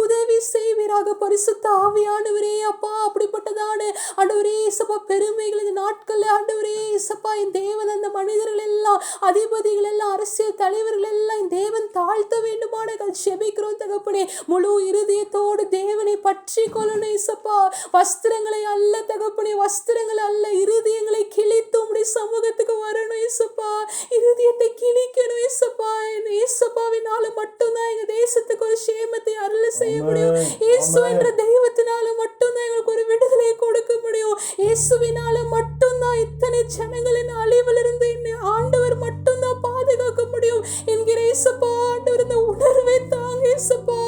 உதவி செய்வீராக பரிசுத்த ஆவியானவரே. அப்பா அப்படிப்பட்டதான ஆண்டவரே இயேசப்பா பெருமைகள் இந்த நாட்கள்ல ஆண்டவரே இயேசப்பா என் தேவன் அந்த மனிதர்கள் எல்லாம் அதிபதிகள் எல்லாம் அரசியல் தலைவர்கள் எல்லாம் என் தேவன் தாழ்த்த வேண்டுமான ஜெபிக்கிறோம் தகப்பனே. முழு இருதயத்தோடு தேவனை பற்றி கொள்ளணும் இயேசப்பா. வஸ்திரங்களை அல்ல தகப்பனே, வஸ்திரங்கள் அல்ல, இருதயங்களை கிழித்து உம்முடைய சமூகத்துக்கு வரணும் இயேசப்பா. இருதயத்தை கிழிக்கணும் இயேசப்பா. இயேசப்பாவினால மட்டும்தான் எங்க தேசத்துக்கு ஒரு சேமத்தை அருள செய்ய முடியும். இயேசு என்ற தெய்வத்தினால மட்டும்தான் எங்களுக்கு ஒரு விடுதலை கொடுக்க முடியும். இயேசுவினால மட்டும்தான் இத்தனை ஜனங்களின் அழிவிலிருந்து ஆண்டவர் மட்டும்தான் பாதுகாக்க முடியும் என்கிற இயேசப்பா. ஆண்டவர் இந்த உணர்வை தாங்க இயேசப்பா.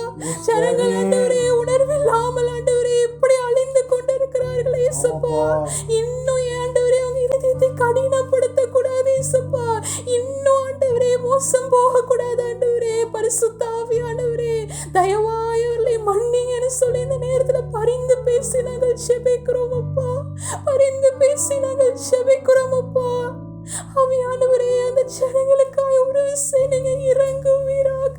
ஜனங்கள் ஆண்டவரே உணர்வில்லாமல் ஆண்டவரே இப்படி அழிந்து கொண்டிருக்கிறார்கள் இயேசப்பா. இன்னும் ஆண்டவரே அவங்க இருதயத்தை கடினப்படுத்த கூடாது இயேசப்பா. இன்னும் ஆண்டவரே மோசம் போக கூடாது ஆண்டவரே. பரிசுத்த ஆவியானவரே தயவாய் அவர்களை மன்னிங்கன்னு சொல்லி இந்த நேரத்தில் பரிந்து பேசி நாங்கள் ஜெபிக்கிறோம் அப்பா. பரிந்து பேசி நாங்கள் ஜெபிக்கிறோம் அப்பா. ஆவியானவரே அந்த ஜனங்களுக்காக ஒரு விஷயம் நீங்க இறங்குவீராக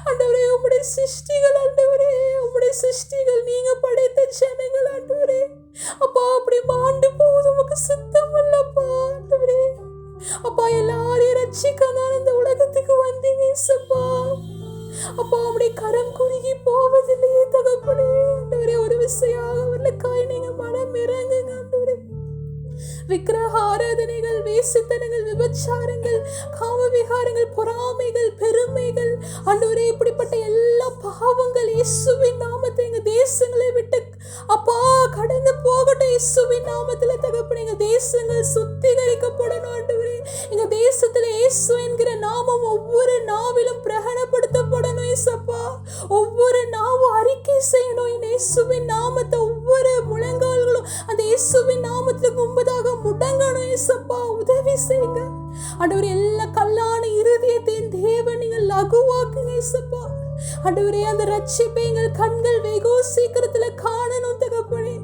ஆண்டவரே. உம்முடைய சிருஷ்டிகள் ஆண்டவரே, உம்முடைய சிருஷ்டிகள் நீங்க படைத்த ஜனங்கள் ஆண்டவரே. அப்பா அப்படி மாண்டு போகுது உமக்கு சித்தம் அல்லப்பா ஆண்டவரே. அப்பா எல்லாரையும் ரட்சிக்கதான் இந்த உலகத்துக்கு வந்தீங்க இயேசப்பா. அப்பா உம்முடைய கரம் குறுகி போவதில்லையே தகப்பனே. ஆண்டவரே ஒரு விஷயம் அவர்களுக்காக நீங்க மனம் இறங்குங்க ஆண்டவரே. விக்கிரக ஆராதனைகள், வேசித்தனங்கள், விபச்சாரங்கள், காமவிகாரங்கள், பொறாமைகள், பெருமைகள் ஆண்டவரே இப்படிப்பட்ட எல்லா பாவங்கள் இயேசுவின் நாமத்தை எங்க தேசங்களை விட்டு அப்பா கடந்து போகட்டும் இயேசுவின் நாமத்துல தகப்பனே எங்க தேசங்கள் சுத்திகரிக்கப்படணும் ஆண்டவரே. எங்க தேசத்துல இயேசு என்கிற நாமம் ஒவ்வொரு நாவிலும் பிரகடனப்படுத்தப்படணும் இயேசப்பா. ஒவ்வொரு நாவும் அறிக்கை செய்யணும் என் இயேசுவின் நாமத்தை. ஒவ்வொரு முழங்கால்களும் அந்த இயேசுவின் நாமத்துக்கு முன்பதாக முடங்கணும் இயேசப்பா. உதவி செய்யுங்க ஆண்டவரே. எல்லா கல்லான இருதயத்தையும் தேவன் நீங்கள் லகுவாக்குங்க இயேசப்பா. ஆண்டவரே அந்த ரட்சிப்பை எங்கள் கண்கள் வெகு சீக்கிரத்துல காணணும் தகப்பனே.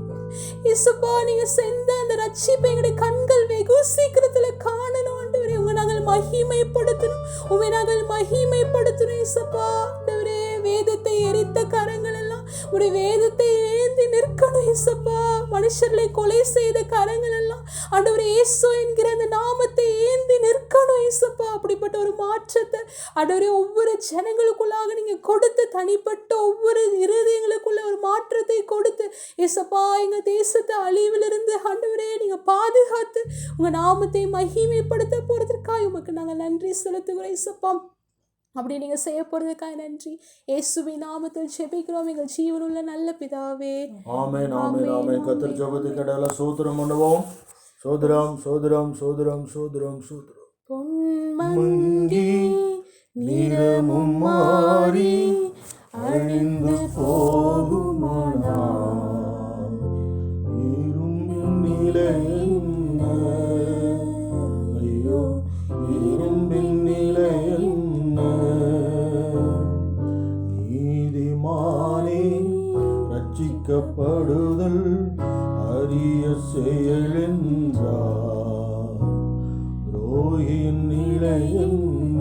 இயேசுப்பா நீங்க சென்ற அந்த ரட்சிப்பை எங்களுடைய கண்கள் வெகு சீக்கிரத்துல காணணும் ஆண்டவரே. உங்க நாங்கள் மகிமைப்படுத்தணும், உண்மை நாங்கள் மகிமைப்படுத்தணும் இயேசுப்பா. ஆண்டவரே வேதத்தை எரித்த கரங்கள் எல்லாம் உடைய வேதத்தை ஏந்தி நிற்கணும் இயேசுப்பா. மனுஷர்களை கொலை செய்த கரங்கள் எல்லாம் ஆண்டவரே இயேசு என்கிற அந்த நாமத்தை ஏந்தி நிற்கணும் இயேசுப்பா. அப்படிப்பட்ட ஒரு மாற்றத்தை ஆண்டவரே ஒவ்வொரு ஜனங்களுக்குள்ளாக நீங்க கொடுத்து, தனிப்பட்ட ஒவ்வொரு இருதயங்களுக்குள்ள ஒரு மாற்றத்தை கொடுத்து இயேசுப்பா எங்க தேசத்தை அழிவிலிருந்து ஆண்டவரே நீங்க பாதுகாத்து உங்க நாமத்தை மகிமைப்படுத்த போறதற்காக உமக்கு நாங்கள் நன்றி செலுத்துகிறோம் இயேசுப்பா. அப்படி நீங்க செய்ய போறதுக்காக நன்றி. இயேசுவின் நாமத்தில் ஜெபிக்கிறோம் எங்கள் ஜீவனுள்ள நல்ல பிதாவே. ஆமென் ஆமென் ஆமென். கர்த்தர் ஜெபத்துக்கு இடையில ஸ்தோத்திரம் பண்ணுவோம். சோதரம் சோதரம் சோதரம் சோதரம் சோதரம். பொன்மங்கி நிறமும் மாறி அழிந்து போகுமானால் இரும்பின் நிலை என்ன? ஐயோ இரும்பின் நிலை என்ன? நீதிமானே ரட்சிக்கப்படுதல் அரிய செயல் என்றார். துரோகியின் நிலை என்ன?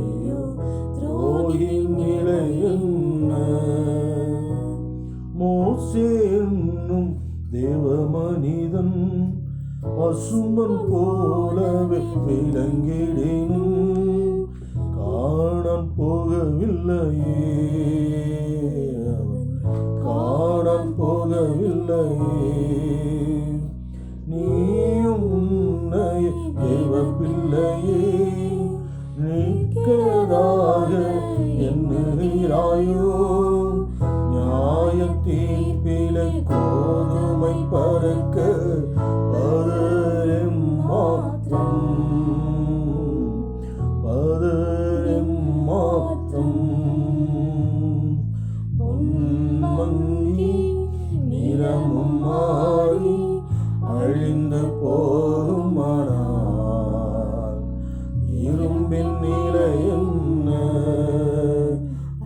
ஐயோ துரோகியின் நிலை என்ன? மோசே என்னும் தேவ மனிதன் பசுமன் போலவே விளங்கிடினும் காணான் போகவில்லையே, காணான் போகவில்லையே. நீயும் உன்னை தேவ பிள்ளையே நிற்கதாக எண்ணுகிறாயோ? நியாய தீர்ப்பிலே கோதுமை பறக்க பதறும் மாற்றம், பதறும் மாற்றம். பொன்மங்கி நிறமும் மாறி அழிந்து போகுமானால் இரும்பின் நிலை என்ன?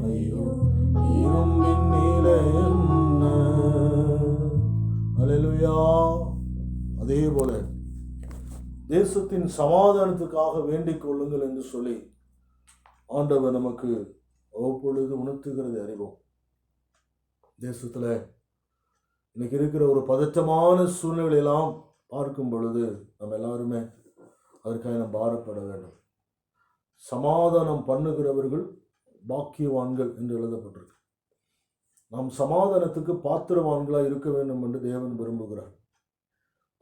ஐயோ இரும்பின் நிலை என்ன? அல்லேலூயா. அதே போல தேசத்தின் சமாதானத்துக்காக வேண்டிக் கொள்ளுங்கள் என்று சொல்லி ஆண்டவர் நமக்கு அவ்வப்பொழுது உணர்த்துகிறது அறிவோம். தேசத்தில் இன்னைக்கு இருக்கிற ஒரு பதற்றமான சூழ்நிலையெல்லாம் பார்க்கும் பொழுது நம்ம எல்லாருமே அதற்காக நாம் பாரப்பட வேண்டும். சமாதானம் பண்ணுகிறவர்கள் பாக்கியவான்கள் என்று எழுதப்பட்டிருக்கு. நாம் சமாதானத்துக்கு பாத்திரவான்களாக இருக்க வேண்டும் என்று தேவன் விரும்புகிறார்.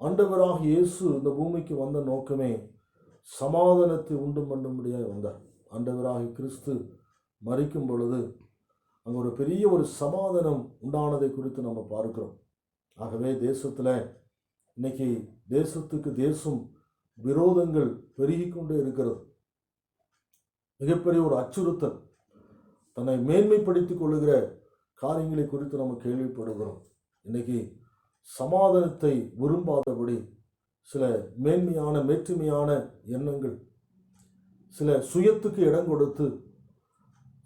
ஆண்டவராக இயேசு இந்த பூமிக்கு வந்த நோக்கமே சமாதானத்தை உண்டு பண்ணும்படியாக வந்தார். ஆண்டவராக கிறிஸ்து மரிக்கும் பொழுது அங்கே ஒரு பெரிய ஒரு சமாதானம் உண்டானதை குறித்து நம்ம பார்க்கிறோம். ஆகவே தேசத்தில் இன்னைக்கு தேசத்துக்கு தேசம் விரோதங்கள் பெருகி கொண்டே இருக்கிறது. மிகப்பெரிய ஒரு அச்சுறுத்தல், தன்னை மேன்மைப்படுத்திக் கொள்ளுகிற காரியங்களை குறித்து நம்ம கேள்விப்படுகிறோம். இன்னைக்கு சமாதானத்தை விரும்பாதபடி சில மேன்மையான மேற்றுமையான எண்ணங்கள், சில சுயத்துக்கு இடம் கொடுத்து,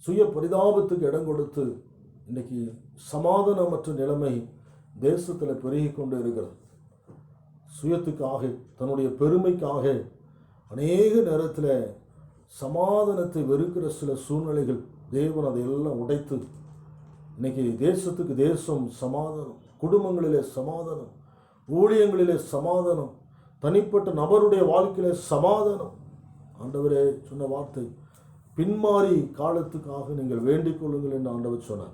சுய பரிதாபத்துக்கு இடம் கொடுத்து இன்னைக்கு சமாதானமற்ற நிலைமை தேசத்தில் பெருகி கொண்டு இருக்கிறது. சுயத்துக்காக, தன்னுடைய பெருமைக்காக அநேக நேரத்தில் சமாதானத்தை வெறுக்கிற சில சூழ்நிலைகள் தேவன் அதையெல்லாம் உடைத்து இன்னைக்கு தேசத்துக்கு தேசம் சமாதானம், குடும்பங்களிலே சமாதானம், ஊழியங்களிலே சமாதானம், தனிப்பட்ட நபருடைய வாழ்க்கையிலே சமாதானம். ஆண்டவரே சொன்ன வார்த்தை, பின்மாறி காலத்துக்காக நீங்கள் வேண்டிக் கொள்ளுங்கள் என்று ஆண்டவர் சொன்னார்.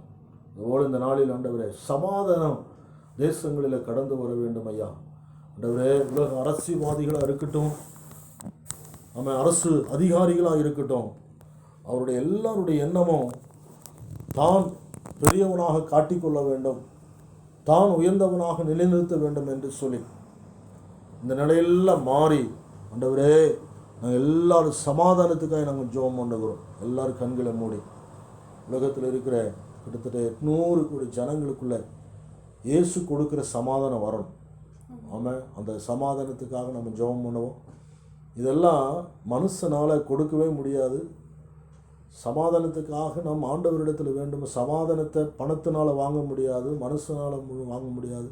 அதுபோல் இந்த நாளில் ஆண்டவரே சமாதானம் தேசங்களில் கடந்து வர வேண்டும் ஐயா. ஆண்டவரே உலக அரசியல்வாதிகளாக இருக்கட்டும், நம்ம அரசு அதிகாரிகளாக இருக்கட்டும், அவருடைய எல்லாருடைய எண்ணமும் தான் பெரியவனாக காட்டிக்கொள்ள வேண்டும், தான் உயர்ந்தவனாக நிலைநிறுத்த வேண்டும் என்று சொல்லி இந்த நிலையெல்லாம் மாறி, ஆண்டவரே நாங்கள் எல்லாரும் சமாதானத்துக்காக நாங்கள் ஜெபம் பண்ணுகிறோம். எல்லாரும் கண்களை மூடி உலகத்தில் இருக்கிற கிட்டத்தட்ட 800 கோடி ஜனங்களுக்குள்ள இயேசு கொடுக்குற சமாதானம் வரணும். ஆமாம், அந்த சமாதானத்துக்காக நம்ம ஜெபம் பண்ணுவோம். இதெல்லாம் மனுஷனால் கொடுக்கவே முடியாது. சமாதானத்துக்காக நம்ம ஆண்டவரிடத்தில் வேண்டும். சமாதானத்தை பணத்தினால் வாங்க முடியாது, மனுஷனால் வாங்க முடியாது,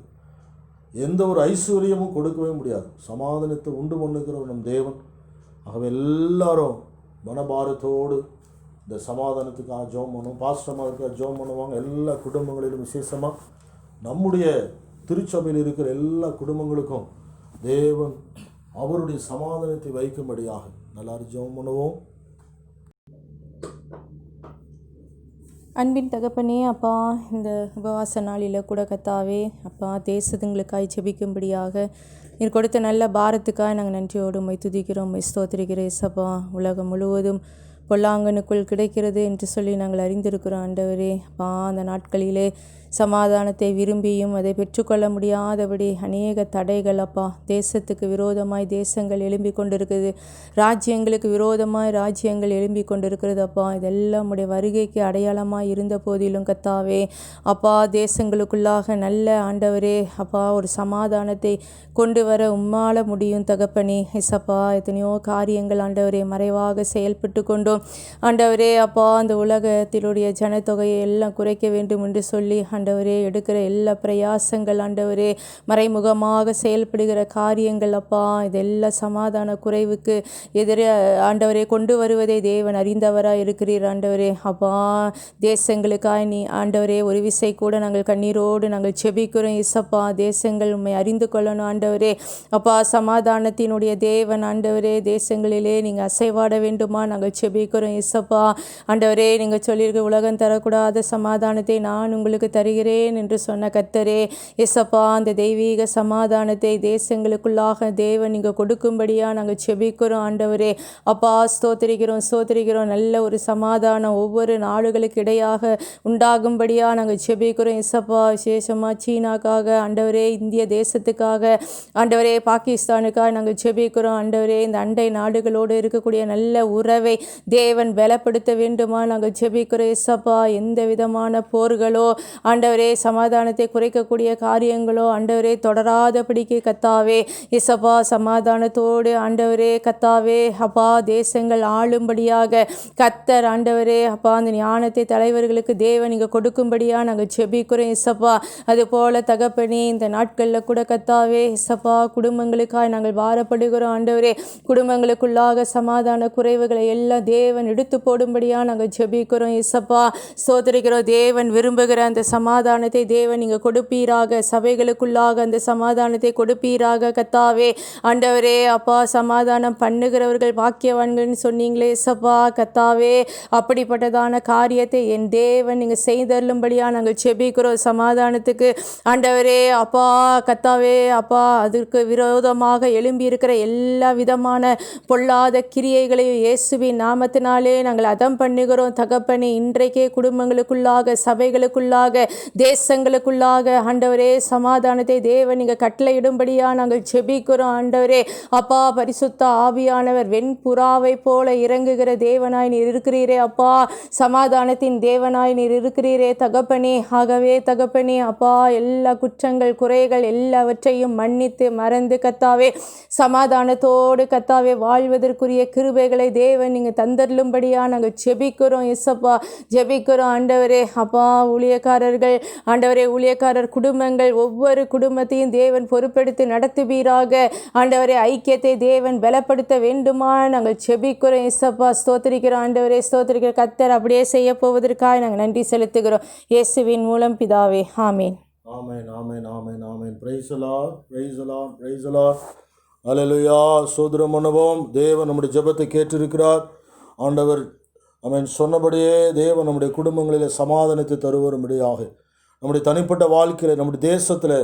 எந்த ஒரு ஐஸ்வர்யமும் கொடுக்கவே முடியாது. சமாதானத்தை உண்டு பண்ணுகிற நம் தேவன். ஆகவே எல்லாரும் மனபாரத்தோடு இந்த சமாதானத்துக்காக ஜெபம் பண்ணுவோம். பாஸ்டமாக ஜெபம் பண்ணுவாங்க. எல்லா குடும்பங்களிலும் விசேஷமாக நம்முடைய திருச்சபையில் இருக்கிற எல்லா குடும்பங்களுக்கும் தேவன் அவருடைய சமாதானத்தை வைக்கும்படியாக எல்லாரும் ஜெபம் பண்ணுவோம். அன்பின் தகப்பனே, அப்பா, இந்த உபவாச நாளில் கூட கத்தாவே அப்பா தேசத்துங்களுக்காய் ஜெபிக்கும்படியாக நீர் கொடுத்த நல்ல பாரத்துக்காக நாங்கள் நன்றியோடு உம்மை துதிக்கிறோம், உம்மை ஸ்தோத்திரிக்கிறோம். ஏசப்பா, உலகம் முழுவதும் பொல்லாங்கனுக்குள் கிடைக்கிறது என்று சொல்லி நாங்கள் அறிந்திருக்கிறோம். ஆண்டவரே அப்பா, அந்த நாட்களிலே சமாதானத்தை விரும்பியும் அதை பெற்றுக்கொள்ள முடியாதபடி அநேக தடைகள் அப்பா தேசத்துக்கு விரோதமாய் தேசங்கள் எழும்பி கொண்டிருக்குது. ராஜ்யங்களுக்கு விரோதமாய் ராஜ்யங்கள் எழும்பி கொண்டிருக்கிறது. அப்பா, இதெல்லாம் உடைய வருகைக்கு அடையாளமாய் இருந்த போதிலும் கத்தாவே அப்பா, தேசங்களுக்குள்ளாக நல்ல ஆண்டவரே அப்பா ஒரு சமாதானத்தை கொண்டு வர உம்மால முடியும் தகப்பனே. எசப்பா, எத்தனையோ காரியங்கள் ஆண்டவரே மறைவாக செயல்பட்டு கொண்டோம். ஆண்டவரே அப்பா, அந்த உலகத்திலுடைய ஜனத்தொகையை எல்லாம் குறைக்க வேண்டும் என்று சொல்லி ஆண்டவரே எடுக்கிற எல்லா பிரயாசங்கள் ஆண்டவரே மறைமுகமாக செயல்படுகிற காரியங்கள் அப்பா, இதெல்லாம் சமாதான குறைவுக்கு எதிரே ஆண்டவரே கொண்டு வருவதை தேவன் அறிந்தவராக இருக்கிறீர். ஆண்டவரே அப்பா, தேசங்களுக்காய் நீ ஆண்டவரே ஒரு விசை கூட நாங்கள் கண்ணீரோடு நாங்கள் செபிக்கிறோம். இசப்பா, தேசங்கள் உண்மை அறிந்து கொள்ளணும் ஆண்டவரே. அப்பா, சமாதானத்தினுடைய தேவன் ஆண்டவரே, தேசங்களிலே நீங்கள் அசைவாட வேண்டுமா நாங்கள் செபிக்கிறோம். இசப்பா ஆண்டவரே, நீங்கள் சொல்லியிருக்க உலகம் தரக்கூடாத சமாதானத்தை நான் உங்களுக்கு தருகிறேன் என்று சொன்ன கர்த்தரே, இசப்பா, அந்த தெய்வீக சமாதானத்தை தேசங்களுக்குள்ளாக தேவன் நீங்கள் கொடுக்கும்படியா நாங்கள் செபிக்கிறோம். ஆண்டவரே அப்பா, ஸ்தோத்திரிக்கிறோம். நல்ல ஒரு சமாதானம் ஒவ்வொரு நாடுகளுக்கு இடையாக உண்டாகும்படியா நாங்கள் செபிக்கிறோம். இசப்பா, விசேஷமாக சீனாக்காக ஆண்டவரே, இந்திய தேசத்துக்காக ஆண்டவரே, பாகிஸ்தானுக்காக நாங்கள் செபிக்கிறோம். ஆண்டவரே, இந்த அண்டை நாடுகளோடு இருக்கக்கூடிய நல்ல உறவை தேவன் பலப்படுத்த வேண்டுமா நாங்கள் செபிக்கிறோம். இசப்பா, எந்த விதமான போர்களோ ஆண்டவரே சமாதானத்தை குறைக்கக்கூடிய காரியங்களோ ஆண்டவரே தொடராதபடிக்கு கத்தாவே இசப்பா, சமாதானத்தோடு ஆண்டவரே கத்தாவே அப்பா தேசங்கள் ஆளும்படியாக கத்தர் ஆண்டவரே அப்பா அந்த ஞானத்தை தலைவர்களுக்கு தேவன் நீங்கள் கொடுக்கும்படியாக நாங்கள் செபிக்கிறோம். இசப்பா, அதுபோல தகப்பனே இந்த நாட்களில் கூட கத்தாவே இசப்பா குடும்பங்களுக்காக நாங்கள் பாரப்படுகிறோம். ஆண்டவரே, குடும்பங்களுக்குள்ளாக சமாதான குறைவுகளை எல்லாம் தேவன் எடுத்து போடும்படியாக நாங்கள் ஜெபிக்கிறோம். இசப்பா, ஸ்தோத்திரிக்கிறோம். தேவன் விரும்புகிற அந்த சமாதானத்தை தேவன் நீங்கள் கொடுப்பீராக. சபைகளுக்குள்ளாக அந்த சமாதானத்தை கொடுப்பீராக கத்தாவே. ஆண்டவரே அப்பா, சமாதானம் பண்ணுகிறவர்கள் பாக்கியவான்கள்னு சொன்னீங்களே இசப்பா கத்தாவே, அப்படிப்பட்டதான காரியத்தை என் தேவன் நீங்கள் செய்தருளும்படியாக நாங்கள் ஜெபிக்கிறோம். சமாதானத்துக்கு ஆண்டவரே அப்பா கத்தாவே அப்பா, அதற்கு விரோதமாக எழும்பி இருக்கிற எல்லா விதமான பொல்லாத கிரியைகளையும் இயேசுவின் நாமத்தினாலே நாங்கள் அதம் பண்ணுகிறோம். தகப்பனே, இன்றைக்கே குடும்பங்களுக்குள்ளாக சபைகளுக்குள்ளாக தேசங்களுக்குள்ளாக ஆண்டவரே சமாதானத்தை தேவன் நீங்கள் கட்டளையிடும்படியா நாங்கள் ஜெபிக்கிறோம். ஆண்டவரே அப்பா, பரிசுத்த ஆவியானவர் வெண்புறாவை போல இறங்குகிற தேவனாய் நீர் இருக்கிறீரே அப்பா, சமாதானத்தின் தேவனாய் நீர் இருக்கிறீரே தகப்பனே. ஆகவே தகப்பனே அப்பா, எல்லா குற்றங்கள் குறைகள் எல்லாவற்றையும் மன்னித்து மறந்து கத்தாவே சமாதானத்தோடு கத்தாவே வாழ்வதற்குரிய கிருபைகளை தேவன் நீங்கள் தந்தருளும்படியா நாங்கள் ஜெபிக்கிறோம். இசப்பா ஜெபிக்கிறோம். ஆண்டவரே அப்பா, ஊழியக்காரர்கள் ஆண்டவரே, ஊழியக்காரர் குடும்பங்கள் ஒவ்வொரு குடும்பத்தையும் தேவன் பொறுப்பெடுத்து நடத்துவீராக. ஆண்டவரே, ஐக்கியத்தை தேவன் பலப்படுத்த வேண்டுமா நாங்கள் ஜெபிக்கிறோம். இசப்பா, ஸ்தோத்திரிக்கிறோம். ஆண்டவரே ஸ்தோத்திரிக்கிற கர்த்தர் அப்படியே செய்ய போவதற்காக நாங்கள் நன்றி செலுத்துகிறோம். இயேசுவின் மூலம் பிதாவே, ஆமீன். ஆமென், ஆமென், ஆமென், ஆமென். Praise the Lord, praise the Lord, praise the Lord. அல்லேலூயா. சோதரம் பண்ணுவோம். தேவன் நம்முடைய ஜெபத்தை கேட்டிருக்கிறார். ஆண்டவர் அவன் சொன்னபடியே தேவன் நம்முடைய குடும்பங்களில் சமாதானத்தை தருவரும்படியாக, நம்முடைய தனிப்பட்ட வாழ்க்கையில் நம்முடைய தேசத்தில்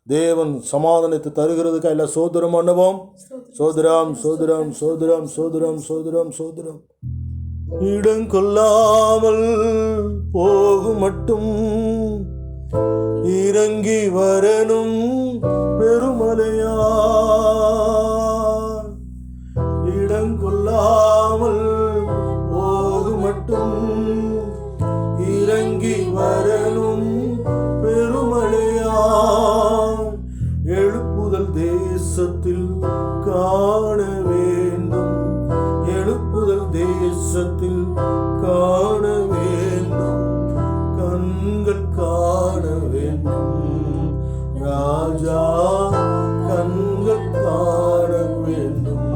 தேவன் சமாதானத்தை தருகிறதுக்காக எல்லாம் சோதரம் பண்ணுவோம். சோதரம் சோதரம் சோதரம் சோதரம் சோதரம் சோதரம். இடம் கொள்ளாமல் போகும் மட்டும் இறங்கி வரணும் பெருமலையா, இடங்கொள்ளாமல் போகு மட்டும் இறங்கி வரணும் பெருமலையா, எழுப்புதல் தேசத்தில் காண வேண்டும், எழுப்புதல் தேசத்தில் காண வேண்டும், கண்கள் காண வேண்டும் ராஜா, கண்கள் காண வேண்டும்,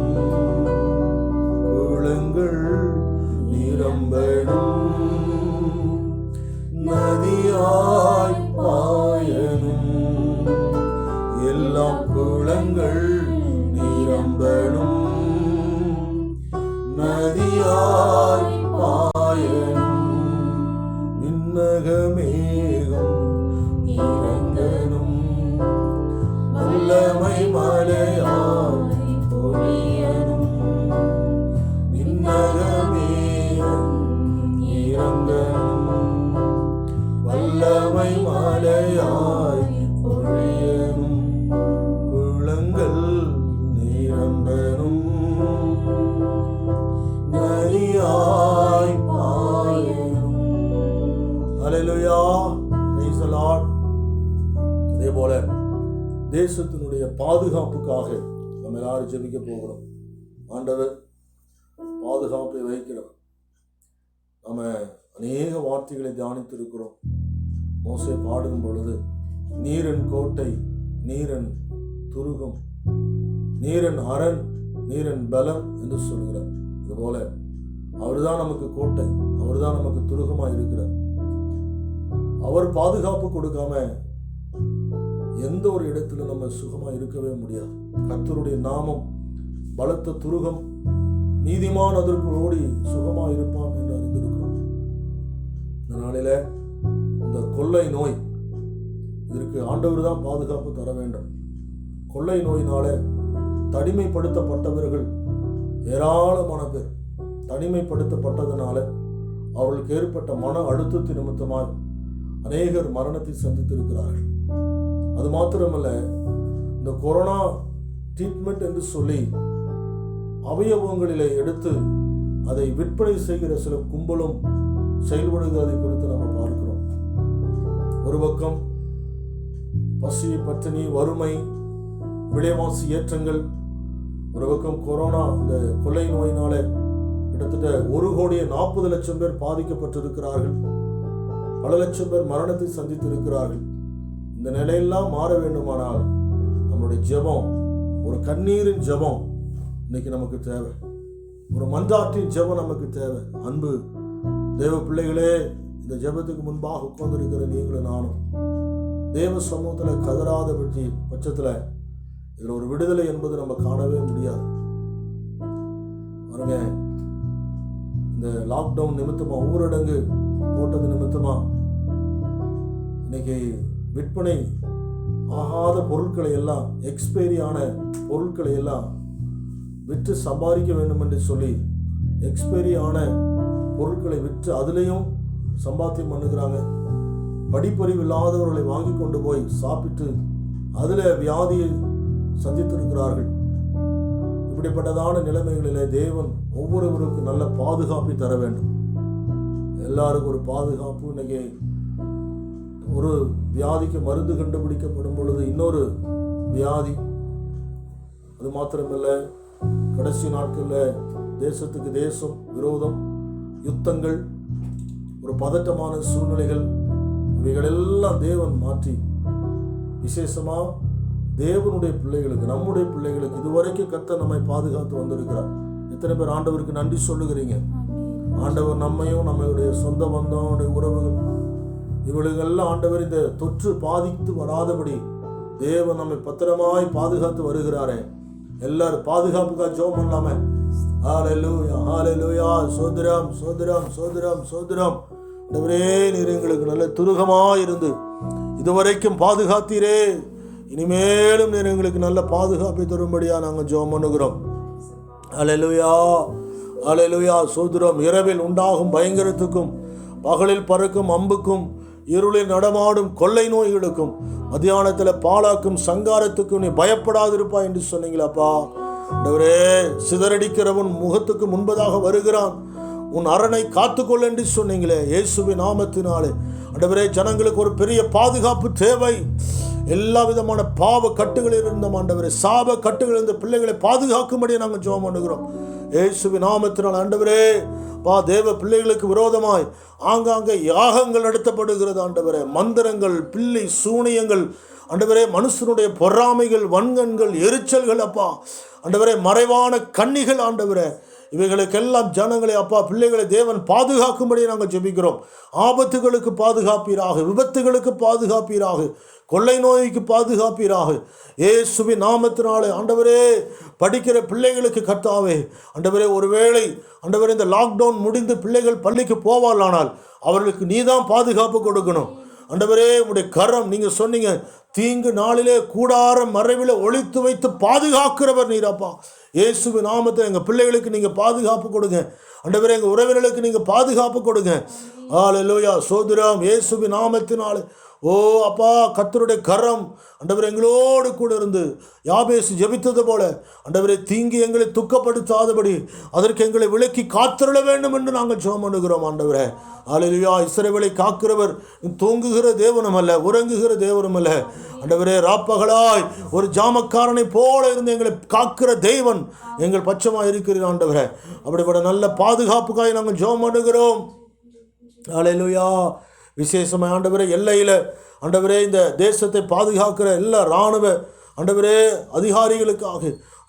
குளங்கள் நிரம்பணும் நதியாய் பாயணும், எல்லாம் குளங்கள் நிரம்பணும் நதியாய் பாயணும், விண்ணகமேகம் இறங்கணும், வல்லமை மழையாய் பொழியணும், விண்ணகமேகம் இறங்கணும், வல்லமை மழையாய் பொழியணும், குளங்கள் நிரம்பணும் நதியாய் பாயணும். ஹல்லேலூயா, பிரைஸ் தி லார்ட். அதே போல தேசத்தினுடைய பாதுகாப்புக்காக நம்ம எல்லாரும் ஜெபிக்க போகிறோம். ஆண்டவர் பாதுகாப்பை வைக்கிறோம். நம்ம அநேக வார்த்தைகளை தியானித்திருக்கிறோம். மோசே பாடும் பொழுது நீரன் கோட்டை, நீரன் துருகம், நீரன் அரண், நீரன் பலம் என்று சொல்கிறார். இதுபோல அவர்தான் நமக்கு கோட்டை, அவர்தான் நமக்கு துருகமாக இருக்கிறார். அவர் பாதுகாப்பு கொடுக்காம எந்த ஒரு இடத்துல நம்ம சுகமா இருக்கவே முடியாது. கர்த்தருடைய நாமம் பலத்த துருகம், நீதிமான் அதற்கு ஓடி சுகமா இருப்பான் என்று அறிந்திருக்கிறோம். இந்த நாளில இந்த கொள்ளை நோய், இதற்கு ஆண்டவர் தான் பாதுகாப்பு தர வேண்டும். கொள்ளை நோயினால தனிமைப்படுத்தப்பட்டவர்கள் ஏராளமான பேர். தனிமைப்படுத்தப்பட்டதனால அவர்களுக்கு ஏற்பட்ட மன அழுத்தத்தின் நிமித்தமாய் அநேகர் மரணத்தை சந்தித்திருக்கிறார்கள். அது மாத்திரமல்ல, இந்த கொரோனா ட்ரீட்மெண்ட் என்று சொல்லி அவயவங்களிலே எடுத்து அதை விற்பனை செய்கிற சில கும்பலும் செயல்படுகிறதை குறித்து நம்ம பார்க்கிறோம். ஒரு பக்கம் பசி, பட்டினி, வறுமை, விலைவாசி ஏற்றங்கள், ஒரு பக்கம் கொரோனா இந்த கொள்ளை நோயினால கிட்டத்தட்ட 1,40,00,000 பேர் பாதிக்கப்பட்டிருக்கிறார்கள். பல லட்சம் பேர் மரணத்தை சந்தித்திருக்கிறார்கள். இந்த நிலையெல்லாம் மாற வேண்டுமானால் நம்மளுடைய ஜெபம், ஒரு கண்ணீரின் ஜெபம் இன்னைக்கு நமக்கு தேவை. ஒரு மன்றாட்டின் ஜெபம் நமக்கு தேவை. அன்பு தேவ பிள்ளைகளே, இந்த ஜெபத்துக்கு முன்பாக உட்கார்ந்திருக்கிற நீங்களும் நானும் தேவ சமூகத்தில் கதறாத பட்சத்தில் இதில் ஒரு விடுதலை என்பது நம்ம காணவே முடியாது. பாருங்க, இந்த லாக்டவுன் நிமித்தமா, ஊரடங்கு போட்டது நிமித்தமா இன்னைக்கு விற்பனை ஆகாத பொருட்களை எல்லாம், எக்ஸ்பைரி ஆன பொருட்களை எல்லாம் விற்று சம்பாதிக்க வேண்டும் என்று சொல்லி எக்ஸ்பைரி ஆன பொருட்களை விற்று அதுலேயும் சம்பாத்தியம் பண்ணுகிறாங்க. படிப்பறிவு இல்லாதவர்களை வாங்கி கொண்டு போய் சாப்பிட்டு அதில் வியாதியை சந்தித்திருக்கிறார்கள். இப்படிப்பட்டதான நிலைமைகளிலே தேவன் ஒவ்வொருவருக்கும் நல்ல பாதுகாப்பை தர வேண்டும். எல்லாருக்கும் ஒரு பாதுகாப்பு. இன்னைக்கு ஒரு வியாதிக்கு மருந்து கண்டுபிடிக்கப்படும் பொழுது இன்னொரு வியாதி. அது மாத்திரமல்ல, கடைசி நாட்களில் தேசத்துக்கு தேசம் விரோதம், யுத்தங்கள், ஒரு பதட்டமான சூழ்நிலைகள், இவைகளெல்லாம் தேவன் மாற்றி விசேஷமா தேவனுடைய பிள்ளைகளுக்கு, நம்முடைய பிள்ளைகளுக்கு இதுவரைக்கும் கர்த்தர் நம்மை பாதுகாத்து வந்திருக்கிறார். எத்தனை பேர் ஆண்டவருக்கு நன்றி சொல்லுகிறீங்க? ஆண்டவர் நம்மையும், நம்மளுடைய சொந்த பந்தனுடைய உறவுகள், இவளுகெல்லாம் ஆண்டவர் இந்த தொற்று பாதித்து வராதபடி தேவன் நம்மை பத்திரமாய் பாதுகாத்து வருகிறாரே. எல்லாரும் பாதுகாப்புக்காக ஜெபம் பண்ணலாமே. ஹல்லேலூயா, ஹல்லேலூயா. சோதரம் சோதரம் சோதரம் சோதரம். ஆண்டவரே, நீர் எங்களுக்கு நல்ல துருகமாய் இருந்து இதுவரைக்கும் பாதுகாத்தீரே. இனிமேலும் நீர் எங்களுக்கு நல்ல பாதுகாப்பை தரும்படியா நாங்கள் ஜெபம் பண்ணுகிறோம். ஹல்லேலூயா, ஹல்லேலூயா. சோதரம். இரவில் உண்டாகும் பயங்கரத்துக்கும் பகலில் பறக்கும் அம்புக்கும் இருளில் நடமாடும் கொள்ளை நோய்களுக்கும் மத்தியானத்தில் பாழாக்கும் சங்காரத்துக்கும் நீ பயப்படாதிருப்பாய் என்று சொன்னீங்களப்பா. ஆண்டவரே, சிதறடிக்கிறவன் முகத்துக்கு முன்பதாக வருகிறான், உன் அரணை காத்துக்கொள் என்று சொன்னீங்களே. இயேசுவின் நாமத்தினாலே ஆண்டவரே, ஜனங்களுக்கு ஒரு பெரிய பாதுகாப்பு தேவை. எல்லா விதமான பாவ கட்டுகளில் இருந்த ஆண்டவரே, சாப கட்டுகளில் இருந்த பிள்ளைகளை பாதுகாக்கும்படி நாங்கள் ஜெபம் பண்ணுகிறோம் இயேசுவின் நாமத்தினால். ஆண்டவரே, தேவ பிள்ளைகளுக்கு விரோதமாய் ஆங்காங்கே யாகங்கள் நடத்தப்படுகிறது ஆண்டவரே. மந்திரங்கள், பில்லி சூனியங்கள் ஆண்டவரே, மனுஷனுடைய பொறாமைகள், வன்கண்கள், எரிச்சல்கள் அப்பா ஆண்டவரே, மறைவான கன்னிகள் ஆண்டவரே, இவைகளுக்கெல்லாம் ஜனங்களை அப்பா பிள்ளைகளை தேவன் பாதுகாக்கும்படி நாங்கள் ஜெபிக்கிறோம். ஆபத்துகளுக்கு பாதுகாப்பீராக, விபத்துகளுக்கு பாதுகாப்பீராக, கொள்ளை நோய்க்கு பாதுகாப்பீராக இயேசுவின் நாமத்தினாலே. ஆண்டவரே, படிக்கிற பிள்ளைகளுக்கு கர்த்தாவே ஆண்டவரே, ஒருவேளை ஆண்டவரே இந்த லாக்டவுன் முடிந்து பிள்ளைகள் பள்ளிக்கு போவார்களானால் அவர்களுக்கு நீதான் பாதுகாப்பு கொடுக்கணும் ஆண்டவரே. உடைய கரம், நீங்கள் சொன்னீங்க தீங்கு நாளிலே கூடாரம் மறைவில் ஒளித்து வைத்து பாதுகாக்கிறவர் நீராப்பா. இயேசுவின் நாமத்தை எங்கள் பிள்ளைகளுக்கு நீங்கள் பாதுகாப்பு கொடுங்க ஆண்டவரே, எங்கள் உறவினர்களுக்கு நீங்கள் பாதுகாப்பு கொடுங்க. ஹல்லேலூயா, ஸ்தோத்திரம். இயேசுவின் நாமத்தினாலே ஓ அப்பா, கர்த்தருடைய கரம் ஆண்டவரே எங்களோடு கூட இருந்து யாபேசு ஜெபித்தது போல ஆண்டவரே, தீங்கி எங்களை துக்கப்படுத்தாதபடி அதற்கு எங்களை விலக்கி காத்திருள வேண்டும் என்று நாங்கள் ஜெபம் பண்ணுகிறோம் ஆண்டவரே. ஹல்லேலூயா. இஸ்ரவேலை காக்கிறவர் தூங்குகிற தேவனும் அல்ல, உறங்குகிற தேவனும் அல்ல ஆண்டவரே. ராப்பகலாய் ஒரு ஜாமக்காரனை போல இருந்து எங்களை காக்கிற தேவன் எங்கள் பட்சமாக இருக்கிறீர் ஆண்டவரே. அப்படிப்பட்ட நல்ல பாதுகாப்புக்காக நாங்கள் ஜெபம் பண்ணுகிறோம். ஹல்லேலூயா. விசேஷமாக ஆண்டவரே, எல்லையில் ஆண்டவரே இந்த தேசத்தை பாதுகாக்கிற எல்லா இராணுவ ஆண்டவரே அதிகாரிகளுக்காக,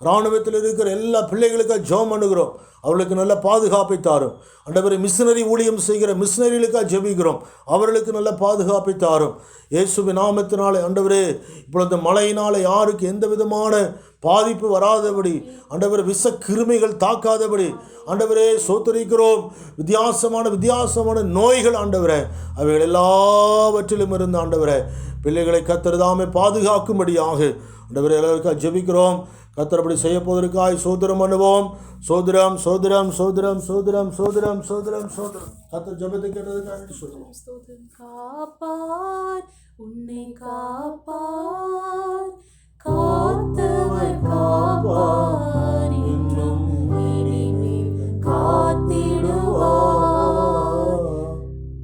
இராணுவத்தில் இருக்கிற எல்லா பிள்ளைகளுக்காக ஜெபம் பண்ணுகிறோம். அவர்களுக்கு நல்ல பாதுகாப்பை தாரும் ஆண்டவரே. மிஷினரி ஊழியம் செய்கிற மிஷினரிகளுக்காக ஜெபிக்கிறோம், அவர்களுக்கு நல்ல பாதுகாப்பை தாரும் இயேசுவின் நாமத்தினாலே. ஆண்டவரே, இப்பொழுது மழையினாலே யாருக்கு எந்த விதமான பாதிப்பு வராதபடி ஆண்டவரே, விஷ கிருமிகள் தாக்காதபடி ஆண்டவரே சோத்தரிக்கிறோம். வித்தியாசமான நோய்கள் ஆண்டவரே, அவைகள் எல்லாவற்றிலும் இருந்து ஆண்டவரே பிள்ளைகளை கர்த்தர்தாமே பாதுகாக்கும்படியாக ஆண்டவரே எல்லாருக்காக ஜெபிக்கிறோம். கர்த்தர் அப்படி செய்ய போவதற்காய் சோதரம் பண்ணுவோம். சோதரம் சோதரம் சோதரம் சோதரம் சோதரம் சோதரம் சோதரம். கர்த்தர் ஜெபத்தை கேட்டதுக்காக சொல்லுவோம். காப்பார், உன்னை காப்பார், காத்தவர் காப்பார், என்றும் இனிமேல் காத்திடுவார்.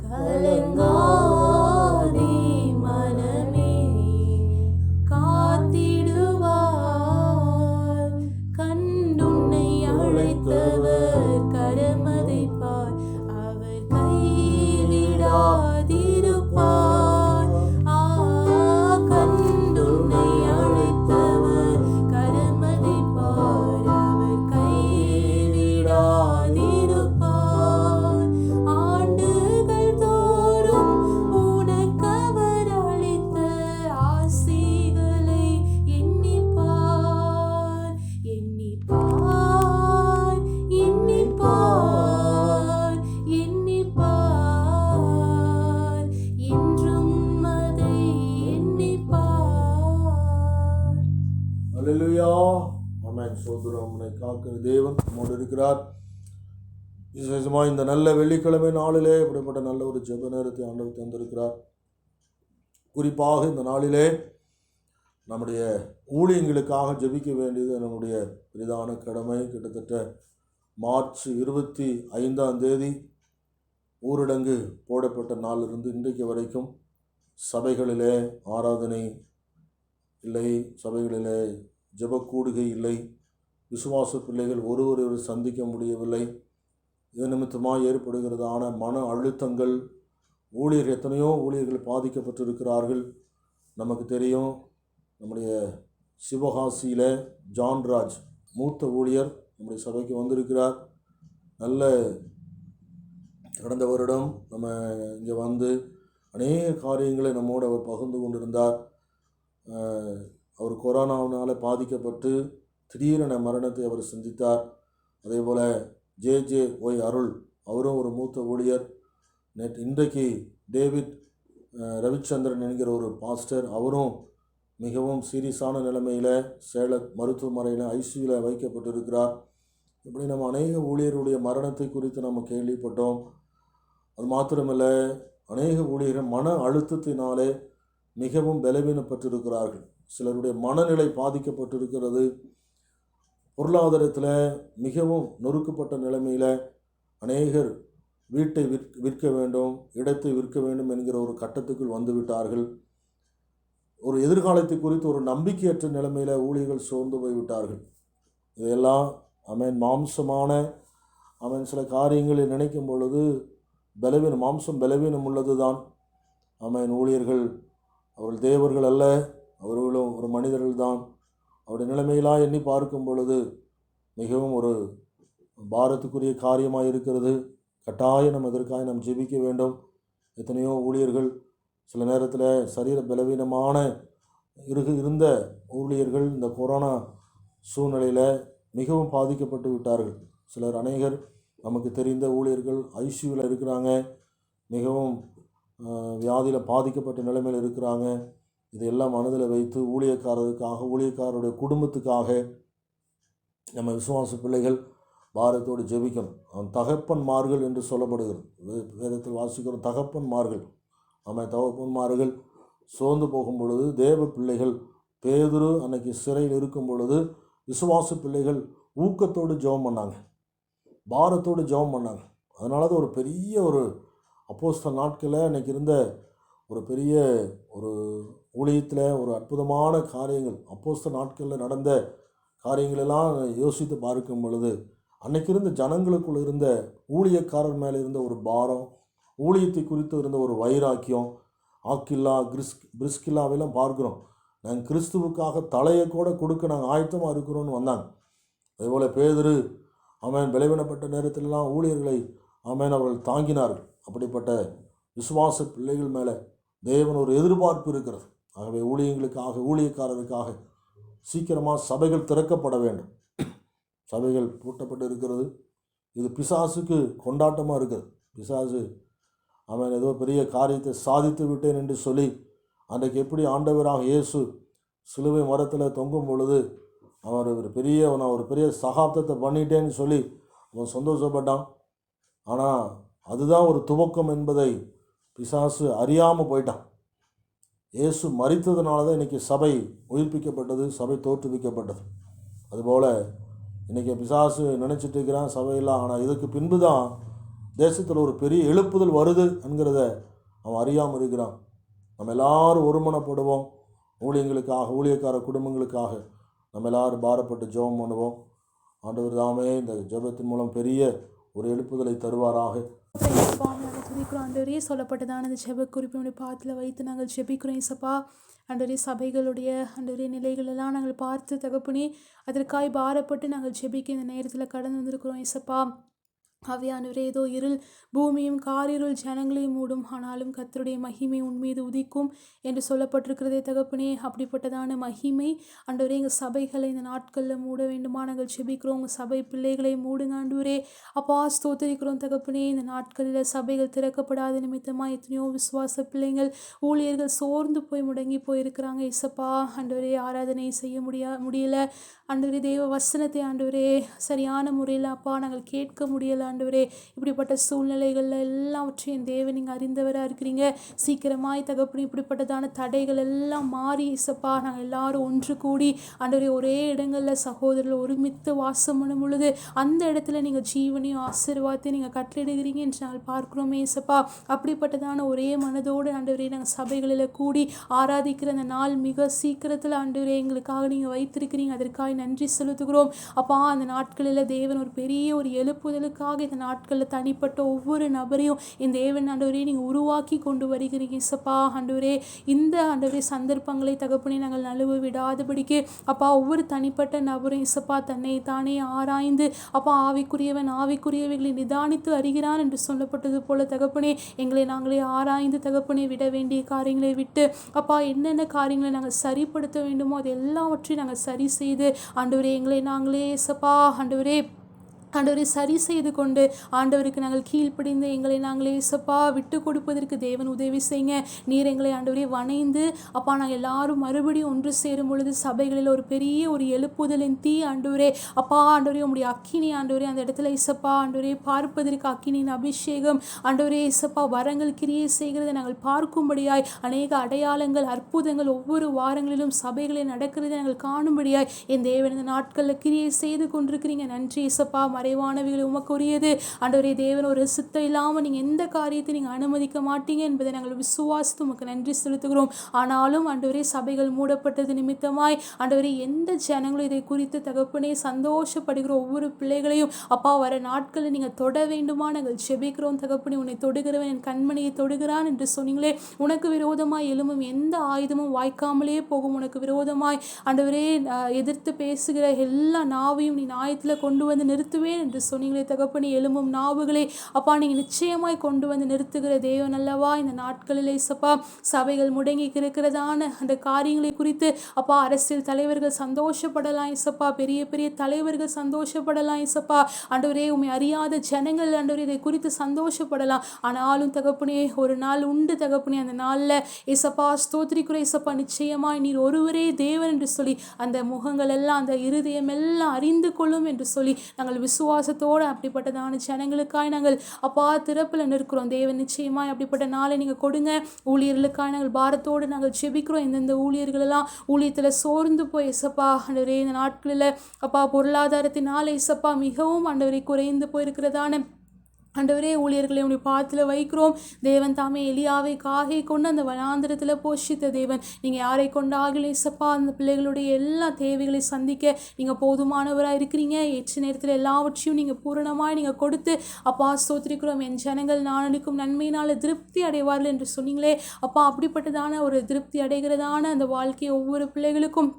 கலங்காதே மனமே, காத்திடுவார். கண்டுன்னை அழைத்தவர் கரமதை பார், அவர் கைவிடாதிருப்பார். கண்டுன்னை அழைத்தவர் கரமதை பார், அவர் கைவிடாதிருப்பார். ஆண்டுகள் தோறும் உனக்கவர் அளித்த ஆசைகளை எண்ணிப்பார், எண்ணிப்பார், எண்ணிப்பார், எண்ணிப்பார், என்றும் அதை எண்ணிப்பார். அல்லேலூயா. ஆமென். சோதரம். உன்னை காக்கிற தேவன் நம்மோடு இருக்கிறார். விசேஷமாக இந்த நல்ல வெள்ளிக்கிழமை நாளிலே இப்படிப்பட்ட நல்ல ஒரு ஜெப நேரத்தை ஆண்டவர் தந்திருக்கிறார். குறிப்பாக இந்த நாளிலே நம்முடைய ஊழியங்களுக்காக ஜெபிக்க வேண்டியது நம்முடைய பிரதான கடமை. கிட்டத்தட்ட மார்ச் 25 ஊரடங்கு போடப்பட்ட நாளிலிருந்து இன்றைக்கு வரைக்கும் சபைகளிலே ஆராதனை இல்லை, சபைகளிலே ஜெபக்கூடுகை இல்லை, விசுவாச பிள்ளைகள் ஒருவரை சந்திக்க முடியவில்லை. இது நிமித்தமாக ஏற்படுகிறதான மன அழுத்தங்கள், ஊழியர்கள் எத்தனையோ ஊழியர்கள் பாதிக்கப்பட்டிருக்கிறார்கள். நமக்கு தெரியும், நம்முடைய சிவகாசியில் ஜான்ராஜ் மூத்த ஊழியர் நம்முடைய சபைக்கு வந்திருக்கிறார். நல்ல கடந்த வருடம் நம்ம இங்கே வந்து அநேக காரியங்களை நம்மோடு அவர் பகிர்ந்து கொண்டிருந்தார். அவர் கொரோனாவினால் பாதிக்கப்பட்டு திடீரென மரணத்தை அவர் சந்தித்தார். அதே போல் JJ அருள், அவரும் ஒரு மூத்த ஊழியர். இன்றைக்கு டேவிட் ரவிச்சந்திரன் என்கிற ஒரு பாஸ்டர், அவரும் மிகவும் சீரியஸான நிலைமையில் சேலம் மருத்துவமனையில் ICUவில் வைக்கப்பட்டிருக்கிறார். இப்படி நம்ம அநேக ஊழியருடைய மரணத்தை குறித்து நம்ம கேள்விப்பட்டோம். அது மாத்திரமல்ல, அநேக ஊழியர்கள் மன அழுத்தத்தினாலே மிகவும் பலவீனப்பட்டிருக்கிறார்கள். சிலருடைய மனநிலை பாதிக்கப்பட்டிருக்கிறது. பொருளாதாரத்தில் மிகவும் நொறுக்கப்பட்ட நிலைமையில் அநேகர் வீட்டை விற்க வேண்டும், இடத்தை விற்க வேண்டும் என்கிற ஒரு கட்டத்துக்குள் வந்துவிட்டார்கள். ஒரு எதிர்காலத்தை குறித்து ஒரு நம்பிக்கையற்ற நிலைமையில் ஊழியர்கள் சோர்ந்து போய்விட்டார்கள். இதையெல்லாம் மாம்சமான சில காரியங்களை நினைக்கும் பொழுது மாம்சம் பலவீனம் உள்ளது தான். ஊழியர்கள் அவர்கள் தேவர்கள் அல்ல, அவர்களும் ஒரு மனிதர்கள் தான். அவருடைய நிலைமையெல்லாம் எண்ணி பார்க்கும் பொழுது மிகவும் ஒரு பாரத்துக்குரிய காரியமாக இருக்கிறது. கட்டாயம் நம்ம இதற்காக நாம் ஜெபிக்க வேண்டும். எத்தனையோ ஊழியர்கள் சில நேரத்தில் சரீர பலவீனமான இருந்த ஊழியர்கள் இந்த கொரோனா சூழ்நிலையில் மிகவும் பாதிக்கப்பட்டு விட்டார்கள். அநேகர் நமக்கு தெரிந்த ஊழியர்கள் ஐசியூவில் இருக்கிறாங்க, மிகவும் வியாதியில் பாதிக்கப்பட்ட நிலைமையில் இருக்கிறாங்க. இதையெல்லாம் மனதில் வைத்து ஊழியக்காரருடைய குடும்பத்துக்காக நம்ம விசுவாச பிள்ளைகள் பாரத்தோடு ஜெபிக்கணும். அவன் தகப்பன்மார்கள் என்று சொல்லப்படுகிறது. வேதத்தில் வாசிக்கிறோம் தகப்பன்மார்கள். தகப்பன்மார்கள் சோர்ந்து போகும் பொழுது தேவ பிள்ளைகள், பேதுரு அன்னைக்கு சிறையில் இருக்கும் பொழுது விசுவாச பிள்ளைகள் ஊக்கத்தோடு ஜெபம் பண்ணாங்க, பாரத்தோடு ஜெபம் பண்ணாங்க. அதனால தான் ஒரு பெரிய ஒரு அப்போஸ்தல நாட்களில் அன்றைக்கி இருந்த ஒரு பெரிய ஒரு ஊழியத்தில் ஒரு அற்புதமான காரியங்கள், அப்போஸ்தல நாட்களில் நடந்த காரியங்களெல்லாம் யோசித்து பார்க்கும் பொழுது அன்றைக்கி இருந்த ஜனங்களுக்குள்ள இருந்த ஊழியக்காரர் மேலே இருந்த ஒரு பாரம், ஊழியத்தை குறித்து இருந்த ஒரு வைராக்கியம், ஆக்கில்லா பிரிஸ்கில்லாவெல்லாம் பார்க்குறோம். நாங்கள் கிறிஸ்துவுக்காக தலையை கூட கொடுக்க நாங்கள் ஆயத்தமாக இருக்கிறோன்னு வந்தாங்க. அதேபோல் பேதுரு பலவீனப்பட்ட நேரத்திலெல்லாம் ஊழியர்களை அவர்கள் தாங்கினார்கள். அப்படிப்பட்ட விசுவாச பிள்ளைகள் மேலே தேவன் ஒரு எதிர்பார்ப்பு இருக்கிறது. ஆகவே ஊழியக்காரருக்காக சீக்கிரமாக சபைகள் திறக்கப்பட வேண்டும். சபைகள் பூட்டப்பட்டு இருக்கிறது. இது பிசாசுக்கு கொண்டாட்டமாக இருக்கிறது. பிசாசு ஏதோ பெரிய காரியத்தை சாதித்து விட்டேன் என்று சொல்லி அன்றைக்கு எப்படி ஆண்டவராக இயேசு சிலுவை மரத்தில் தொங்கும் பொழுது நான் ஒரு பெரிய சகாப்தத்தை பண்ணிட்டேன்னு சொல்லி அவன் சந்தோஷப்பட்டான். ஆனால் அதுதான் ஒரு துவக்கம் என்பதை பிசாசு அறியாமல் போயிட்டான். இயேசு மரித்ததுனால தான் இன்றைக்கி சபை உயிர்ப்பிக்கப்பட்டது, சபை தோற்றுவிக்கப்பட்டது. அதுபோல் இன்றைக்கி பிசாசு நினச்சிட்டு இருக்கிறான் சபையெல்லாம். ஆனால் இதுக்கு பின்பு தான் தேசத்தில் ஒரு பெரிய எழுப்புதல் வருது என்கிறத அவன் அறியாமல் இருக்கிறான். நம்ம எல்லோரும் ஒருமனப்படுவோம். ஊழியக்கார குடும்பங்களுக்காக நம்ம எல்லோரும் பாரப்பட்டு ஜெபம் பண்ணுவோம். ஆண்டவர் தாமே இந்த ஜெபத்தின் மூலம் பெரிய ஒரு எழுப்புதலை தருவாராக. நாங்கள் துதிக்கிறோம் ஆண்டவரே. சொல்லப்பட்டதான இந்த ஜெப குறிப்பினுடைய பாத்தில் வைத்து நாங்கள் ஜெபிக்கிறோம் இயேசப்பா. ஆண்டவரே, சபைகளுடைய ஆண்டவரே நிலைகளெல்லாம் நாங்கள் பார்த்து தகப்பனே அதற்காய் பாரப்பட்டு நாங்கள் ஜெபிக்க இந்த நேரத்தில் கடந்து வந்திருக்கிறோம் இயேசப்பா. ஆவியானவரே, ஏதோ இருள் பூமியும் காரிருள் ஜனங்களையும் மூடும், ஆனாலும் கர்த்தருடைய மகிமை உன்மீது உதிக்கும் என்று சொல்லப்பட்டிருக்கிறதே தகப்பனே. அப்படிப்பட்டதான மகிமை ஆண்டவரே எங்கள் சபைகளை இந்த நாட்களில் மூட வேண்டுமா நாங்கள் ஜெபிக்கிறோம். உங்கள் சபை பிள்ளைகளை மூடுங்க ஆண்டவரே. அப்பா ஸ்தோத்திரிக்கிறோம் தகப்பனே. இந்த நாட்களில் சபைகள் திறக்கப்படாத நிமித்தமாக எத்தனையோ விசுவாச பிள்ளைகள் ஊழியர்கள் சோர்ந்து போய் முடங்கி போயிருக்கிறாங்க இயேசப்பா. ஆண்டவரே, ஆராதனை செய்ய முடியல ஆண்டவரே. தேவ வசனத்தை ஆண்டவரே சரியான முறையில் அப்பா நாங்கள் கேட்க முடியலை ஆண்டவரே. இப்படிப்பட்ட சூழ்நிலைகளில் எல்லாவற்றையும் தேவன் நீங்கள் அறிந்தவராக இருக்கிறீங்க. சீக்கிரமாய் தகப்பனே இப்படிப்பட்டதான தடைகள் எல்லாம் மாறி இசப்பா நாங்கள் எல்லாரும் ஒன்று கூடி ஆண்டவரே ஒரே இடங்களில் சகோதரர்கள் ஒருமித்து வாசம் பண்ணும் பொழுது அந்த இடத்துல நீங்கள் ஜீவனையும் ஆசீர்வாதத்தையும் நீங்கள் கட்டளிடுகிறீங்க என்று நாங்கள் பார்க்கிறோமே இசப்பா. அப்படிப்பட்டதான ஒரே மனதோடு ஆண்டவரே நாங்கள் சபைகளில் கூடி ஆராதிக்கிற அந்த நாள் மிக சீக்கிரத்தில் ஆண்டவரே எங்களுக்காக நீங்கள் வைத்திருக்கிறீங்க. அதற்காக நன்றி செலுத்துகிறோம் அப்பா. அந்த நாட்களில் தேவன் ஒரு பெரிய ஒரு எழுப்புதலுக்காக இந்த நாட்களில் தனிப்பட்ட ஒவ்வொரு நபரையும் இந்த தேவன் ஆண்டவரே நீங்கள் உருவாக்கி கொண்டு வருகிறீங்க இசப்பா. ஆண்டவரே, இந்த ஆண்டவரே சந்தர்ப்பங்களை தகப்பனே நாங்கள் நழுவ விடாதபடிக்கு அப்பா ஒவ்வொரு தனிப்பட்ட நபரும் இசப்பா தன்னை தானே ஆராய்ந்து அப்பா ஆவிக்குரியவைகளை நிதானித்து அறிகிறான் என்று சொல்லப்பட்டது போல தகப்பனே எங்களை நாங்களே ஆராய்ந்து தகப்பனே விட வேண்டிய காரியங்களை விட்டு அப்பா என்னென்ன காரியங்களை நாங்கள் சரிப்படுத்த வேண்டுமோ அது எல்லாவற்றையும் நாங்கள் சரி செய்து ஆண்டவரே எங்களை நாங்களே இசப்பா ஆண்டவரே ஆண்டவரை சரி செய்து கொண்டு ஆண்டவருக்கு நாங்கள் கீழ்ப்படிந்து எங்களை நாங்களே இயேசப்பா விட்டு கொடுப்பதற்கு தேவன் உதவி செய்யுங்க. நீர் எங்களை ஆண்டவரை வணைந்து அப்பா நாங்கள் எல்லாரும் மறுபடியும் ஒன்று சேரும் பொழுது சபைகளில் ஒரு பெரிய ஒரு எழுப்புதலின் தீ ஆண்டவரே அப்பா ஆண்டவரே உங்களுடைய அக்கினி ஆண்டவரே அந்த இடத்துல இயேசப்பா ஆண்டவரே பார்ப்பதற்கு அக்கினியின் அபிஷேகம் ஆண்டவரே இயேசப்பா வரங்கள் கிரியை செய்கிறதை நாங்கள் பார்க்கும்படியாய் அநேக அடையாளங்கள் அற்புதங்கள் ஒவ்வொரு வாரங்களிலும் சபைகளில் நடக்கிறதை நாங்கள் காணும்படியாய் என் தேவன் இந்த நாட்களில் கிரியை செய்து கொண்டிருக்கிறீங்க. நன்றி இயேசப்பா. மறைவானவைகள் உமக்குரியது ஆண்டவரே. தேவன் ஒரு சித்தம் இல்லாமல் நீங்கள் எந்த காரியத்தை நீங்கள் அனுமதிக்க மாட்டீங்க என்பதை நாங்கள் விசுவாசித்து உமக்கு நன்றி செலுத்துகிறோம். ஆனாலும் ஆண்டவரே சபைகள் மூடப்பட்டது நிமித்தமாய் ஆண்டவரே எந்த ஜனங்களும் இதை குறித்து தகப்பனே சந்தோஷப்படுகிற ஒவ்வொரு பிள்ளைகளையும் அப்பா வர நாட்களில் நீங்கள் தொட வேண்டுமா நாங்கள் செபிக்கிறோம் தகப்பனே. உன்னை தொடுகிறவன் என் கண்மணியை தொடுகிறான் என்று சொன்னீங்களே. உனக்கு விரோதமாய் எழும்பும் எந்த ஆயுதமும் வாய்க்காமலே போகும். உனக்கு விரோதமாய் ஆண்டவரே எதிர்த்து பேசுகிற எல்லா நாவையும் நீ நியாயத்தில் கொண்டு வந்து நிறுத்துவேன் என்று சொன்னீங்களே தகப்பனே. எழும்பும் நாவுகளை அப்பா நீங்கள் நிச்சயமாய் கொண்டு வந்து நிறுத்துகிற தேவன் அல்லவா. இந்த நாட்களிலே சப்பா சபைகள் முடங்கி இருக்கிறதான அந்த காரியங்களை குறித்து அப்பா அரசியல் தலைவர்கள் சந்தோஷப்படலாம் இசப்பா. பெரிய பெரிய தலைவர்கள் சந்தோஷப்படலாம் இசப்பா. ஆண்டவரே உம்மை அறியாத ஜனங்கள் ஆண்டவரே இதை குறித்து சந்தோஷப்படலாம். ஆனாலும் தகப்பனே ஒரு நாள் உண்டு தகப்பனே. அந்த நாளில் இசப்பா ஸ்தோத்திரிக்குற இசப்பா நிச்சயமாய் நீர் ஒருவரே தேவன் என்று சொல்லி அந்த முகங்கள் எல்லாம் அந்த இருதயம் எல்லாம் அறிந்து கொள்ளும் என்று சொல்லி நாங்கள் விசுவாசத்தோடு அப்படிப்பட்டதான ஜனங்களுக்காய் நாங்கள் அப்பா திறப்பில் நிற்கிறோம். தேவன் நிச்சயமாய் அப்படிப்பட்ட நாளை நீங்கள் கொடுங்க. ஊழியர்களுக்காய் நாங்கள் பாரத்தோடு நாங்கள் ஜெபிக்கிறோம். எந்தெந்த ஊழியர்களெல்லாம் ஊழியத்தில் சோர்ந்து போய் இசப்பா ஆண்டவரே இந்த நாட்களில் அப்பா பொருளாதாரத்தினால இசப்பா மிகவும் ஆண்டவரை குறைந்து போயிருக்கிறதான ஆண்டவரே ஊழியர்களை உடைய பாதத்தில் வைக்கிறோம். தேவன் தாமே எலியாவை காகை கொண்டு அந்த வனாந்திரத்தில் போஷித்த தேவன். நீங்கள் யாரை கொண்டாகல இசப்பா அந்த பிள்ளைகளுடைய எல்லா தேவைகளை சந்திக்க நீங்கள் போதுமானவராக இருக்கிறீங்க. ஏற்ற நேரத்தில் எல்லாவற்றையும் நீங்கள் பூரணமாய் நீங்கள் கொடுத்து அப்பா ஸ்தோத்திரிக்கிறோம். என் ஜனங்கள் நானனுக்கும் நன்மையினால் திருப்தி அடைவார்கள் என்று சொன்னீங்களே அப்பா. அப்படிப்பட்டதான ஒரு திருப்தி அடைகிறதான அந்த வாழ்க்கையை ஒவ்வொரு பிள்ளைகளுக்கும்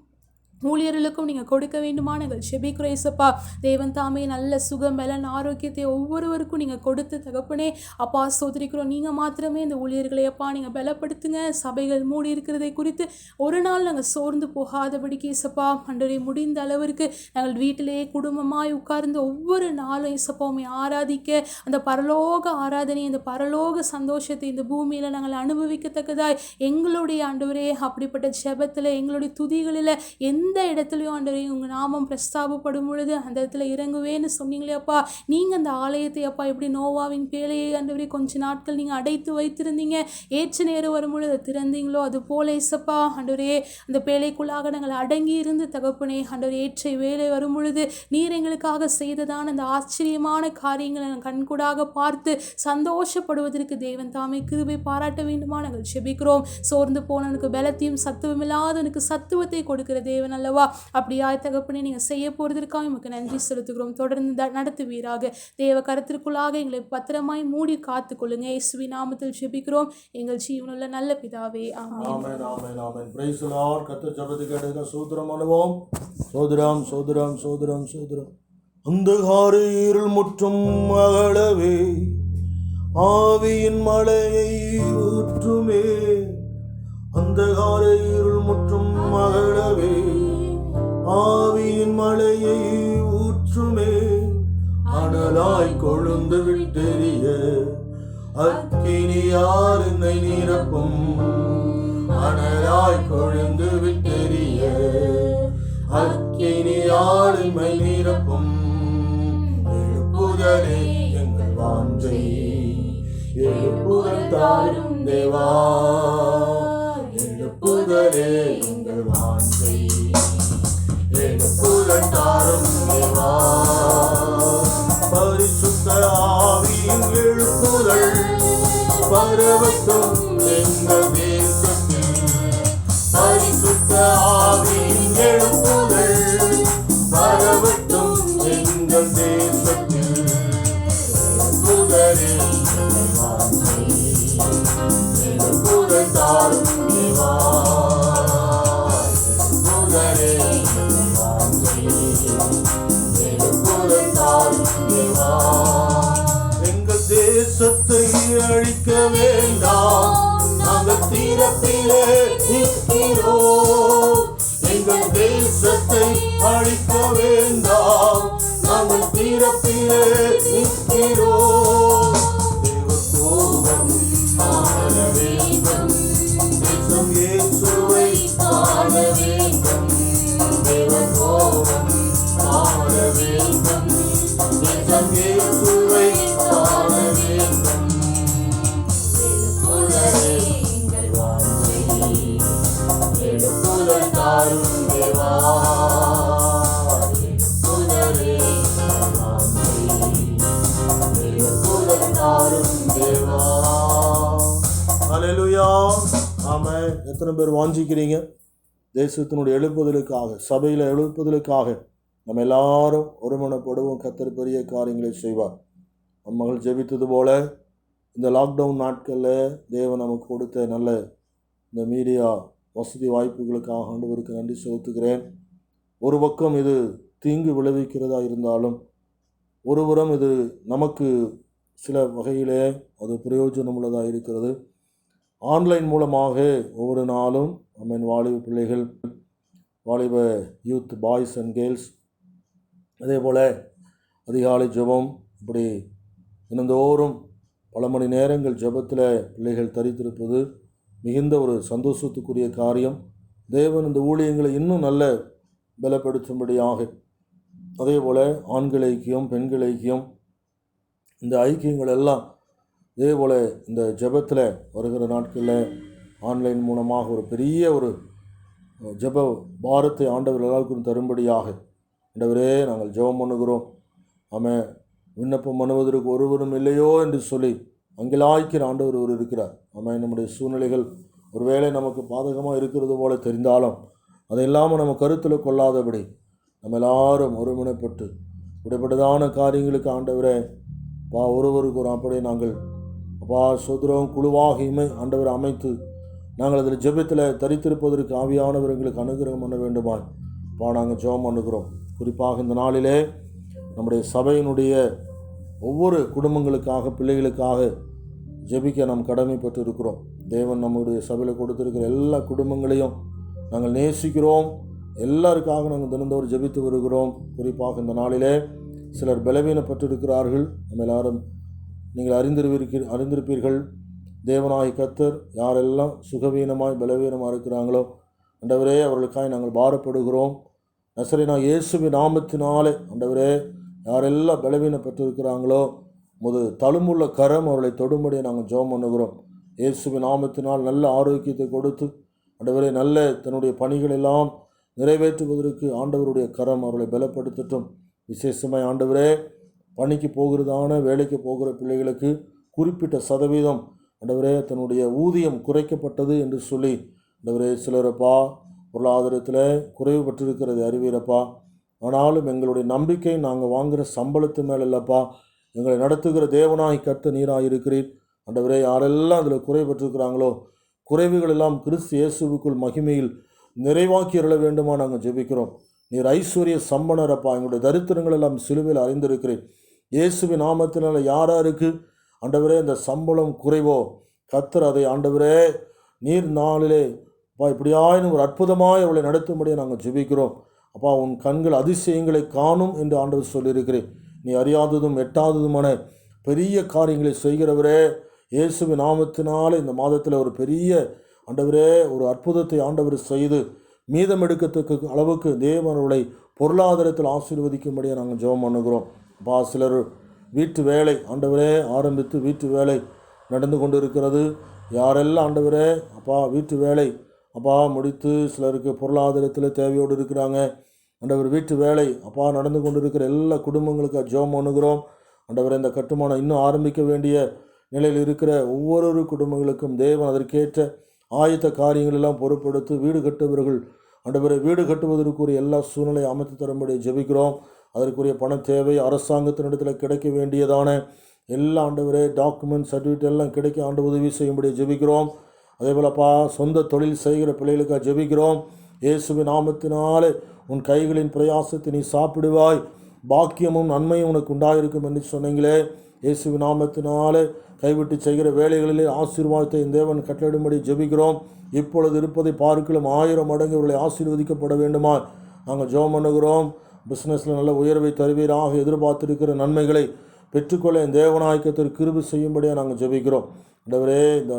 ஊழியர்களுக்கும் நீங்கள் கொடுக்க வேண்டுமா நாங்கள் செபிக்கிறோம் இசப்பா. தேவன் தாமே நல்ல சுகம் பலன் ஆரோக்கியத்தை ஒவ்வொருவருக்கும் நீங்கள் கொடுத்து தகப்பனே அப்பா ஸ்தோத்திரிக்கிறோம். நீங்கள் மாத்திரமே இந்த ஊழியர்களை அப்பா நீங்கள் பலப்படுத்துங்க. சபைகள் மூடி இருக்கிறதை குறித்து ஒரு நாள் நாங்கள் சோர்ந்து போகாதபடிக்கு இசப்பா ஆண்டவரே முடிந்த அளவிற்கு நாங்கள் வீட்டிலேயே குடும்பமாய் உட்கார்ந்து ஒவ்வொரு நாளும் இசப்பா உம்மை ஆராதிக்க அந்த பரலோக ஆராதனை அந்த பரலோக சந்தோஷத்தை இந்த பூமியில் நாங்கள் அனுபவிக்கத்தக்கதாய் எங்களுடைய ஆண்டவரே அப்படிப்பட்ட ஜெபத்தில் எங்களுடைய துதிகளில் எந்த இடத்துலையும் ஆண்டவரே உங்கள் நாமம் பிரஸ்தாபப்படும் பொழுது அந்த இடத்துல இறங்குவேன்னு சொன்னீங்களே அப்பா. நீங்கள் அந்த ஆலயத்தை அப்பா எப்படி நோவாவின் பேழையை ஆண்டவரே கொஞ்ச நாட்கள் நீங்கள் அடைத்து வைத்திருந்தீங்க. ஏற்ற நேரம் வரும்பொழுது திறந்தீங்களோ அது போல இசப்பா ஆண்டவரே அந்த பேழைக்குள்ளாக நாங்கள் அடங்கி இருந்து தகப்பனே ஆண்டவர் ஏற்ற வேலை வரும் பொழுது நீர் எங்களுக்காக செய்ததான அந்த ஆச்சரியமான காரியங்களை நாங்கள் கண்கூடாக பார்த்து சந்தோஷப்படுவதற்கு தேவன் தாமே கிருபை பாராட்ட வேண்டுமா நாங்கள் செபிக்கிறோம். சோர்ந்து போனவனுக்கு பலத்தையும் சத்துவம் இல்லாதவனுக்கு சத்துவத்தை கொடுக்கிற தேவன் அல்லவா. அப்படியாய் தகப்பனே நீங்கள் செய்ய போகிறதற்காக நமக்கு நன்றி செலுத்துகிறோம். தொடர்ந்து நடத்துவீராக. தேவ கருத்திற்குள்ளாக எங்களை பத்திரமாய் மூடி காத்து கொள்ளுங்க. இயேசுவின் நாமத்தில் ஜெபிக்கிறோம் எங்கள் ஜீவனுள்ள நல்ல பிதாவே. ஆமென். ஆமென் ஆமென் ஆமென். Praise the Lord. கர்த்தர் ஜெபத்தை கேட்டதுக்கு ஸ்தோத்திரம் பண்ணுவோம். சோதரம் சோதரம் சோதரம் சோதரம். அந்தகார இருள் முற்றும் அகலவே ஆவியின் மழையை ஊற்றுமே. அந்தகார இருள் முற்றும் அகலவே ஆவியின் மழையை ஊற்றுமே. அனலாய் கொழுந்து விட்டெறிய அக்கினியால் என்னை நிரப்பும். அனலாய் கொழுந்து விட்டெறிய அக்கினியால் என்னை நிரப்பும். எழுப்புதலே எங்கள் வாஞ்சை எழுப்புதல் தாரும் தேவா. எழுப்புதலே எங்கள் வாஞ்சை எழுப்புதல் தாரும் தேவா. பரிசுத்த ஆவியின் எழுப்புதல் பரவட்டும் எங்கள் தேசத்தில். பரிசுத்த ஆவியின் எழுப்புதல் பரவட்டும் எங்கள் தேசத்தில். எழுப்புதலே எங்கள் வாஞ்சை எழுப்புதல் தாரும் தேவா. எழுப்புதலே எங்கள் வாஞ்சை எழுப்புதல் தாரும் தேவா. எங்கள் தேசத்தை அழிக்க வேண்டாம் நாங்கள் தீரத்திலே நிற்கிறோம். எங்கள் தேசத்தை அழிக்க வேண்டாம் நாங்கள் தீரத்திலே தாரும் தேவா. ஹல்லேலூயா. ஆமென். எத்தனை பேர் வாஞ்சிக்கிறீங்க தேசத்தினுடைய எழுப்புதலுக்காக, சபையில் எழுப்புதலுக்காக நம்ம எல்லாரும் ஒருமனப்படுவோம். கர்த்தர் பெரிய காரியங்களை செய்வார். நம்ம மகள் ஜெபித்தது போல இந்த லாக்டவுன் நாட்களில் தேவன் நமக்கு கொடுத்த நல்ல இந்த மீடியா வசதி வாய்ப்புகளுக்காக ஆண்டவருக்கு நன்றி செலுத்துகிறேன். ஒரு பக்கம் இது தீங்கு விளைவிக்கிறதா இருந்தாலும் ஒருபுறம் இது நமக்கு சில வகையிலே அது பிரயோஜனமுள்ளதாக இருக்கிறது. ஆன்லைன் மூலமாக ஒவ்வொரு நாளும் நம்ம வாலிப பிள்ளைகள், வாலிப யூத் பாய்ஸ் அண்ட் கேர்ள்ஸ், அதே போல் அதிகாலை ஜெபம், இப்படி தினந்தோறும் பல மணி நேரங்கள் ஜெபத்தில் பிள்ளைகள் தரித்திருப்பது மிகுந்த ஒரு சந்தோஷத்துக்குரிய காரியம். தேவன் இந்த ஊழியங்களை இன்னும் நல்ல பலப்படுத்தும்படியாக, அதே போல் ஆண்கள் ஐக்கியம், பெண்கள் ஐக்கியம், இந்த ஐக்கியங்கள் எல்லாம் இதே போல் இந்த ஜெபத்தில் வருகிற நாட்களில் ஆன்லைன் மூலமாக ஒரு பெரிய ஒரு ஜெப பாரத்தை ஆண்டவர் எல்லாருக்கும் தரும்படியாக ஆண்டவரே நாங்கள் ஜெபம் பண்ணுகிறோம். ஆமென். விண்ணப்பம் பண்ணுவதற்கு ஒருவரும் இல்லையோ என்று சொல்லி அங்கிலாய்க்கிற ஆண்டவர் ஒரு இருக்கிறார். ஆமென். நம்முடைய சூழ்நிலைகள் ஒருவேளை நமக்கு பாதகமாக இருக்கிறது போல தெரிந்தாலும் அதை இல்லாமல் நம்ம கருத்தில் கொள்ளாதபடி நம்ம எல்லாரும் ஒருமுனைப்பட்டு இப்படிப்பட்டதான காரியங்களுக்கு ஆண்டவரை ஒருவருக்கு ஒரு அப்படியே நாங்கள் சோதரம் குழுவாக ஆண்டவரை அமைத்து நாங்கள் அதில் ஜெபத்தில் தரித்திருப்பதற்கு ஆவியானவர் எங்களுக்கு அனுகிரகம் பண்ண வேண்டுமாய் நாங்கள் ஜெபம் பண்ணுகிறோம். குறிப்பாக இந்த நாளிலே நம்முடைய சபையினுடைய ஒவ்வொரு குடும்பங்களுக்காக, பிள்ளைகளுக்காக ஜெபிக்க நாம் கடமைப்பட்டு இருக்கிறோம். தேவன் நம்முடைய சபையில் கொடுத்திருக்கிற எல்லா குடும்பங்களையும் நாங்கள் நேசிக்கிறோம். எல்லாருக்காக நாங்கள் தினந்தோறும் ஜெபித்து வருகிறோம். குறிப்பாக இந்த நாளிலே சிலர் பலவீனப்பட்டிருக்கிறார்கள். நம்ம எல்லாரும் நீங்கள் அறிந்திருப்பீர்கள். தேவனாய் கர்த்தர் யாரெல்லாம் சுகவீனமாய் பலவீனமாக இருக்கிறாங்களோ ஆண்டவரே அவர்களுக்காக நாங்கள் பாரப்படுகிறோம். நசரேனாகிய இயேசுவின் நாமத்தினாலே ஆண்டவரே யாரெல்லாம் பலவீனப்பட்டிருக்கிறாங்களோ தழும்புள்ள கரம் அவர்களை தொடும்படியே நாங்கள் ஜெபம் பண்ணுகிறோம். இயேசுவின் நாமத்தினால் நல்ல ஆரோக்கியத்தை கொடுத்து ஆண்டவரே நல்ல தன்னுடைய பணிகளெல்லாம் நிறைவேற்றுவதற்கு ஆண்டவருடைய கரம் அவர்களை பலப்படுத்தட்டும். விசேஷமாய் ஆண்டவரே பணிக்கு போகிறதான, வேலைக்கு போகிற பிள்ளைகளுக்கு குறிப்பிட்ட சதவீதம் ஆண்டவரே தன்னுடைய ஊதியம் குறைக்கப்பட்டது என்று சொல்லி ஆண்டவரே சிலரப்பா பொருளாதாரத்தில் குறைவுபட்டிருக்கிறது அறிவீரப்பா. ஆனாலும் எங்களுடைய நம்பிக்கை நாங்கள் வாங்குகிற சம்பளத்து மேலே இல்லைப்பா, எங்களை நடத்துகிற தேவனாய் கர்த்தர் நீராக இருக்கிறீர். ஆண்டவரே யாரெல்லாம் அதில் குறைபட்டிருக்கிறாங்களோ குறைவுகள் எல்லாம் கிறிஸ்து இயேசுவுக்குள் மகிமையில் நிறைவாக்கி அருள வேண்டுமா நாங்கள் ஜெபிக்கிறோம். நீர் ஐஸ்வர்ய சம்பனரப்பா, எங்களுடைய தரித்திரங்கள் எல்லாம் சிலுவையில் அறிந்திருக்கிறேன். இயேசுவின் நாமத்தினால் யாராருக்கு ஆண்டவரே இந்த சம்பளம் குறைவோ கர்த்தர் அதை ஆண்டவரே நீர் நாளிலே இப்படியாயினும் ஒரு அற்புதமாய் அவளை நடத்தும்படியே நாங்கள் ஜெபிக்கிறோம். அப்பா உன் கண்கள் அதிசயங்களை காணும் என்று ஆண்டவர் சொல்லியிருக்கிறேன். நீ அறியாததும் எட்டாததுமான பெரிய காரியங்களை செய்கிறவரே, இயேசுவின் நாமத்தினாலே இந்த மாதத்தில் ஒரு பெரிய ஆண்டவரே ஒரு அற்புதத்தை ஆண்டவர் செய்து மீதம் எடுக்கத்தக்க அளவுக்கு தேவனுடைய பொருளாதாரத்தில் ஆசீர்வதிக்கும்படியே நாங்கள் ஜெபம் பண்ணுகிறோம். அப்பா சிலர் வீட்டு வேலை ஆண்டவரே ஆரம்பித்து வீட்டு வேலை நடந்து கொண்டு இருக்கிறது. யாரெல்லாம் ஆண்டவரே அப்பா வீட்டு வேலை அப்பா முடித்து சிலருக்கு பொருளாதாரத்தில் தேவையோடு இருக்கிறாங்க. ஆண்டவர் வீட்டு வேலை அப்பா நடந்து கொண்டு இருக்கிற எல்லா குடும்பங்களுக்காக ஜெபம் பண்ணுகிறோம். ஆண்டவர் இந்த கட்டுமானம் இன்னும் ஆரம்பிக்க வேண்டிய நிலையில் இருக்கிற ஒவ்வொரு குடும்பங்களுக்கும் தேவன் அதற்கேற்ற ஆயத்த காரியங்கள் எல்லாம் பொறுப்படுத்தி வீடு கட்டுபவர்கள் ஆண்டவரை வீடு கட்டுவதற்குரிய எல்லா சூழ்நிலை அமைத்து தரும்படி ஜெபிக்கிறோம். அதற்குரிய பண தேவை அரசாங்கத்தினிடத்தில் கிடைக்க வேண்டியதான எல்லா ஆண்டவரே டாக்குமெண்ட் சர்டிஃபிகேட் எல்லாம் கிடைக்க ஆண்டு உதவி செய்யும்படி ஜெபிக்கிறோம். அதே போலப்பா சொந்த தொழில் செய்கிற பிள்ளைகளுக்காக ஜெபிக்கிறோம். இயேசுவின் நாமத்தினாலே உன் கைகளின் பிரயாசத்தை நீ சாப்பிடுவாய், பாக்கியமும் நன்மையும் உனக்கு உண்டாயிருக்கும் என்று சொன்னீங்களே. இயேசுவின் நாமத்தினாலே கைவிட்டு செய்கிற வேலைகளிலே ஆசீர்வாதத்தை தேவன் கட்டளிடும்படி ஜெபிக்கிறோம். இப்பொழுது இருப்பதை பார்க்கலாம் 1000 மடங்கு இவர்களை ஆசீர்வதிக்கப்பட வேண்டுமா நாங்கள் ஜெபம் பண்ணுகிறோம். பிஸ்னஸில் நல்ல உயர்வை தருவீராக எதிர்பார்த்திருக்கிற நன்மைகளை பெற்றுக்கொள்ள என் தேவநாயகத்திற்கு கிருபை செய்யும்படியாக நாங்கள் ஜெபிக்கிறோம். ஆண்டவரே இந்த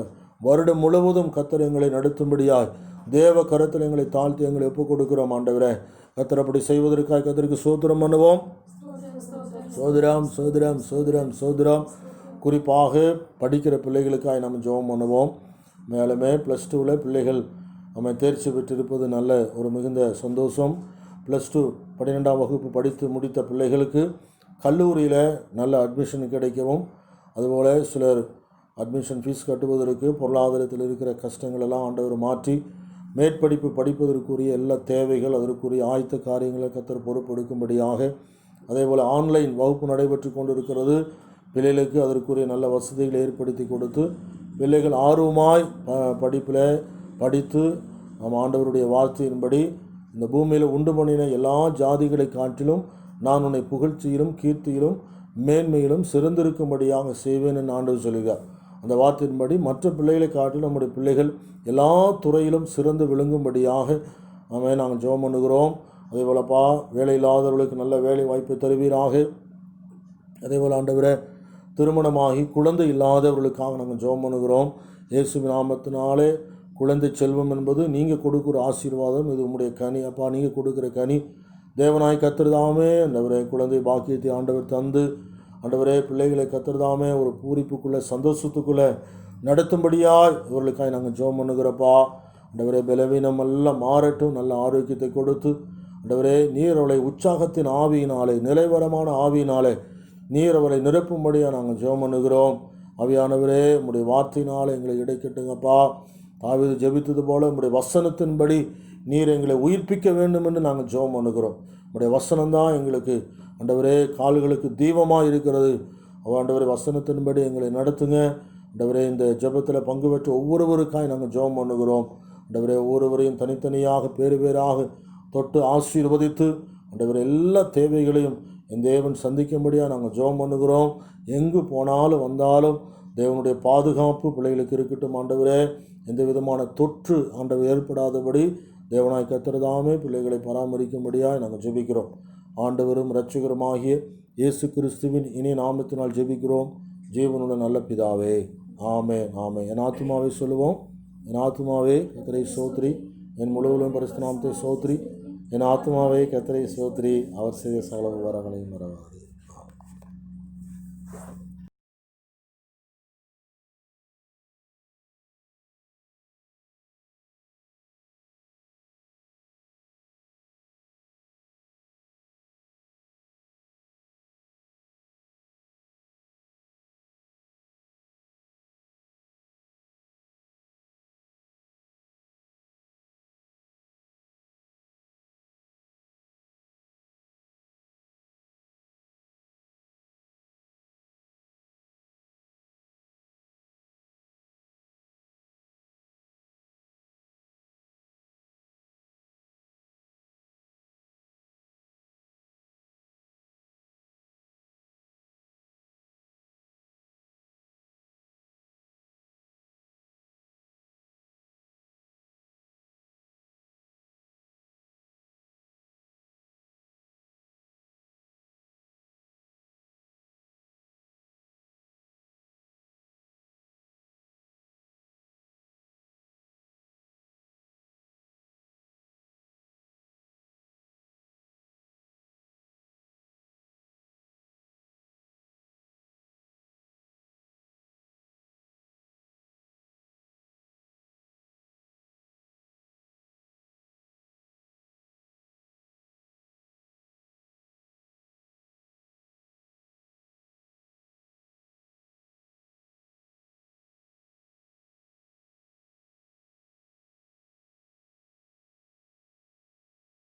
வருடம் முழுவதும் கர்த்தர் எங்களை நடத்தும்படியாய் தேவ கரத்தில் எங்களை தாழ்த்தி எங்களை ஒப்புக் கொடுக்கிறோம். ஆண்டவரே கர்த்தர் அப்படி செய்வதற்காக கர்த்தருக்கு ஸ்தோத்திரம் பண்ணுவோம். சோதரம் சோதரம் சோதரம் சோதரம். குறிப்பாக படிக்கிற பிள்ளைகளுக்காக நம்ம ஜெபம் பண்ணுவோம். மேலுமே +2 பிள்ளைகள் நம்ம தேர்ச்சி பெற்றிருப்பது நல்ல ஒரு மிகுந்த சந்தோஷம். +2 12ஆம் வகுப்பு படித்து முடித்த பிள்ளைகளுக்கு கல்லூரியில் நல்ல அட்மிஷன் கிடைக்கவும் அதுபோல் சிலர் அட்மிஷன் ஃபீஸ் கட்டுவதற்கு பொருளாதாரத்தில் இருக்கிற கஷ்டங்களெல்லாம் ஆண்டவர் மாற்றி மேற்படிப்பு படிப்பதற்குரிய எல்லா தேவைகள், அதற்குரிய ஆயத்த காரியங்களை கர்த்தர் பொறுப்பெடுக்கும்படியாக, அதேபோல் ஆன்லைன் வகுப்பு நடைபெற்று கொண்டிருக்கிறது. பிள்ளைகளுக்கு அதற்குரிய நல்ல வசதிகளை ஏற்படுத்தி கொடுத்து பிள்ளைகள் ஆர்வமாய் படிப்பில் படித்து நம் ஆண்டவருடைய வார்த்தையின்படி இந்த பூமியில் உண்டு பண்ணின எல்லா ஜாதிகளை காட்டிலும் நான் உன்னை புகழ்ச்சியிலும் கீர்த்தியிலும் மேன்மையிலும் சிறந்திருக்கும்படியாக செய்வேன் என்று ஆண்டவர் சொல்கிறார். அந்த வார்த்தையின்படி மற்ற பிள்ளைகளை காட்டிலும் நம்முடைய பிள்ளைகள் எல்லா துறையிலும் சிறந்து விளங்கும்படியாக நாங்கள் ஜெபம் பண்ணுகிறோம். அதே போலப்பா, வேலை இல்லாதவர்களுக்கு நல்ல வேலை வாய்ப்பை தருவீராக. அதேபோல் ஆண்டவரே, திருமணமாகி குழந்தை இல்லாதவர்களுக்காக நாங்கள் ஜெபம் பண்ணுகிறோம். இயேசுவின் நாமத்தினாலே குழந்தை செல்வம் என்பது நீங்கள் கொடுக்குற ஆசீர்வாதம். இது உங்களுடைய கனி அப்பா, நீங்கள் கொடுக்குற கனி. தேவனாய் கர்த்தர்தாமே ஆண்டவரே குழந்தை பாக்கியத்தை ஆண்டவர் தந்து ஆண்டவரே பிள்ளைகளை கர்த்தர்தாமே ஒரு பூரிப்புக்குள்ளே சந்தோஷத்துக்குள்ளே நடத்தும்படியாய் இவர்களுக்காக நாங்கள் ஜெபம் பண்ணுகிறப்பா. ஆண்டவரே, பலவீனம் எல்லாம் மாறட்டும், நல்ல ஆரோக்கியத்தை கொடுத்து ஆண்டவரே நீர் அவளை உற்சாகத்தின் ஆவியினாலே, நிலைவரமான ஆவியினாலே நீர் அவளை நிரப்பும்படியாக நாங்கள் ஜெபம் பண்ணுகிறோம். ஆவியானவரே, உம்முடைய வார்த்தையினால் எங்களை இடைக்கட்டுங்கப்பா. தாவீது ஜெபித்தது போல உம்முடைய வசனத்தின்படி நீர் எங்களை உயிர்ப்பிக்க வேண்டும் என்று நாங்கள் ஜெபம் பண்ணுகிறோம். உம்முடைய வசனம்தான் எங்களுக்கு ஆண்டவரே கால்களுக்கு தீபமாக இருக்கிறது. ஆண்டவரே, வசனத்தின்படி எங்களை நடத்துங்க. ஆண்டவரே, இந்த ஜெபத்தில் பங்கு பெற்ற ஒவ்வொருவருக்காய் நாங்கள் ஜெபம் பண்ணுகிறோம். ஆண்டவரே, ஒவ்வொருவரையும் தனித்தனியாக பேறு பேராக தொட்டு ஆசீர்வதித்து ஆண்டவரே எல்லா தேவைகளையும் என் தேவன் சந்திக்கும்படியாக நாங்கள் ஜெபம் பண்ணுகிறோம். எங்கு போனாலும் வந்தாலும் தேவனுடைய பாதுகாப்பு பிள்ளைகளுக்கு இருக்கட்டும். ஆண்டவரே, எந்த விதமான தொற்று ஆண்டவர் ஏற்படாதபடி தேவனாய் கர்த்தர்தாமே பிள்ளைகளை பராமரிக்கும்படியாக நாங்கள் ஜெபிக்கிறோம். ஆண்டவரும் இரட்சகருமாகிய இயேசு கிறிஸ்துவின் இனி நாமத்தினால் ஜெபிக்கிறோம் ஜீவனுள்ள நல்ல பிதாவே, ஆமென், ஆமென். என் ஆத்துமாவே சொல்லுவோம். என் ஆத்துமாவே கர்த்தரை சோத்ரி, என் முழுவதும் பரிசுத்த நாமத்தை சோத்ரி. என் ஆத்துமாவே கர்த்தரை சோத்ரி, அவர் செய்த சகல உபகாரங்களையும் மறவாதே.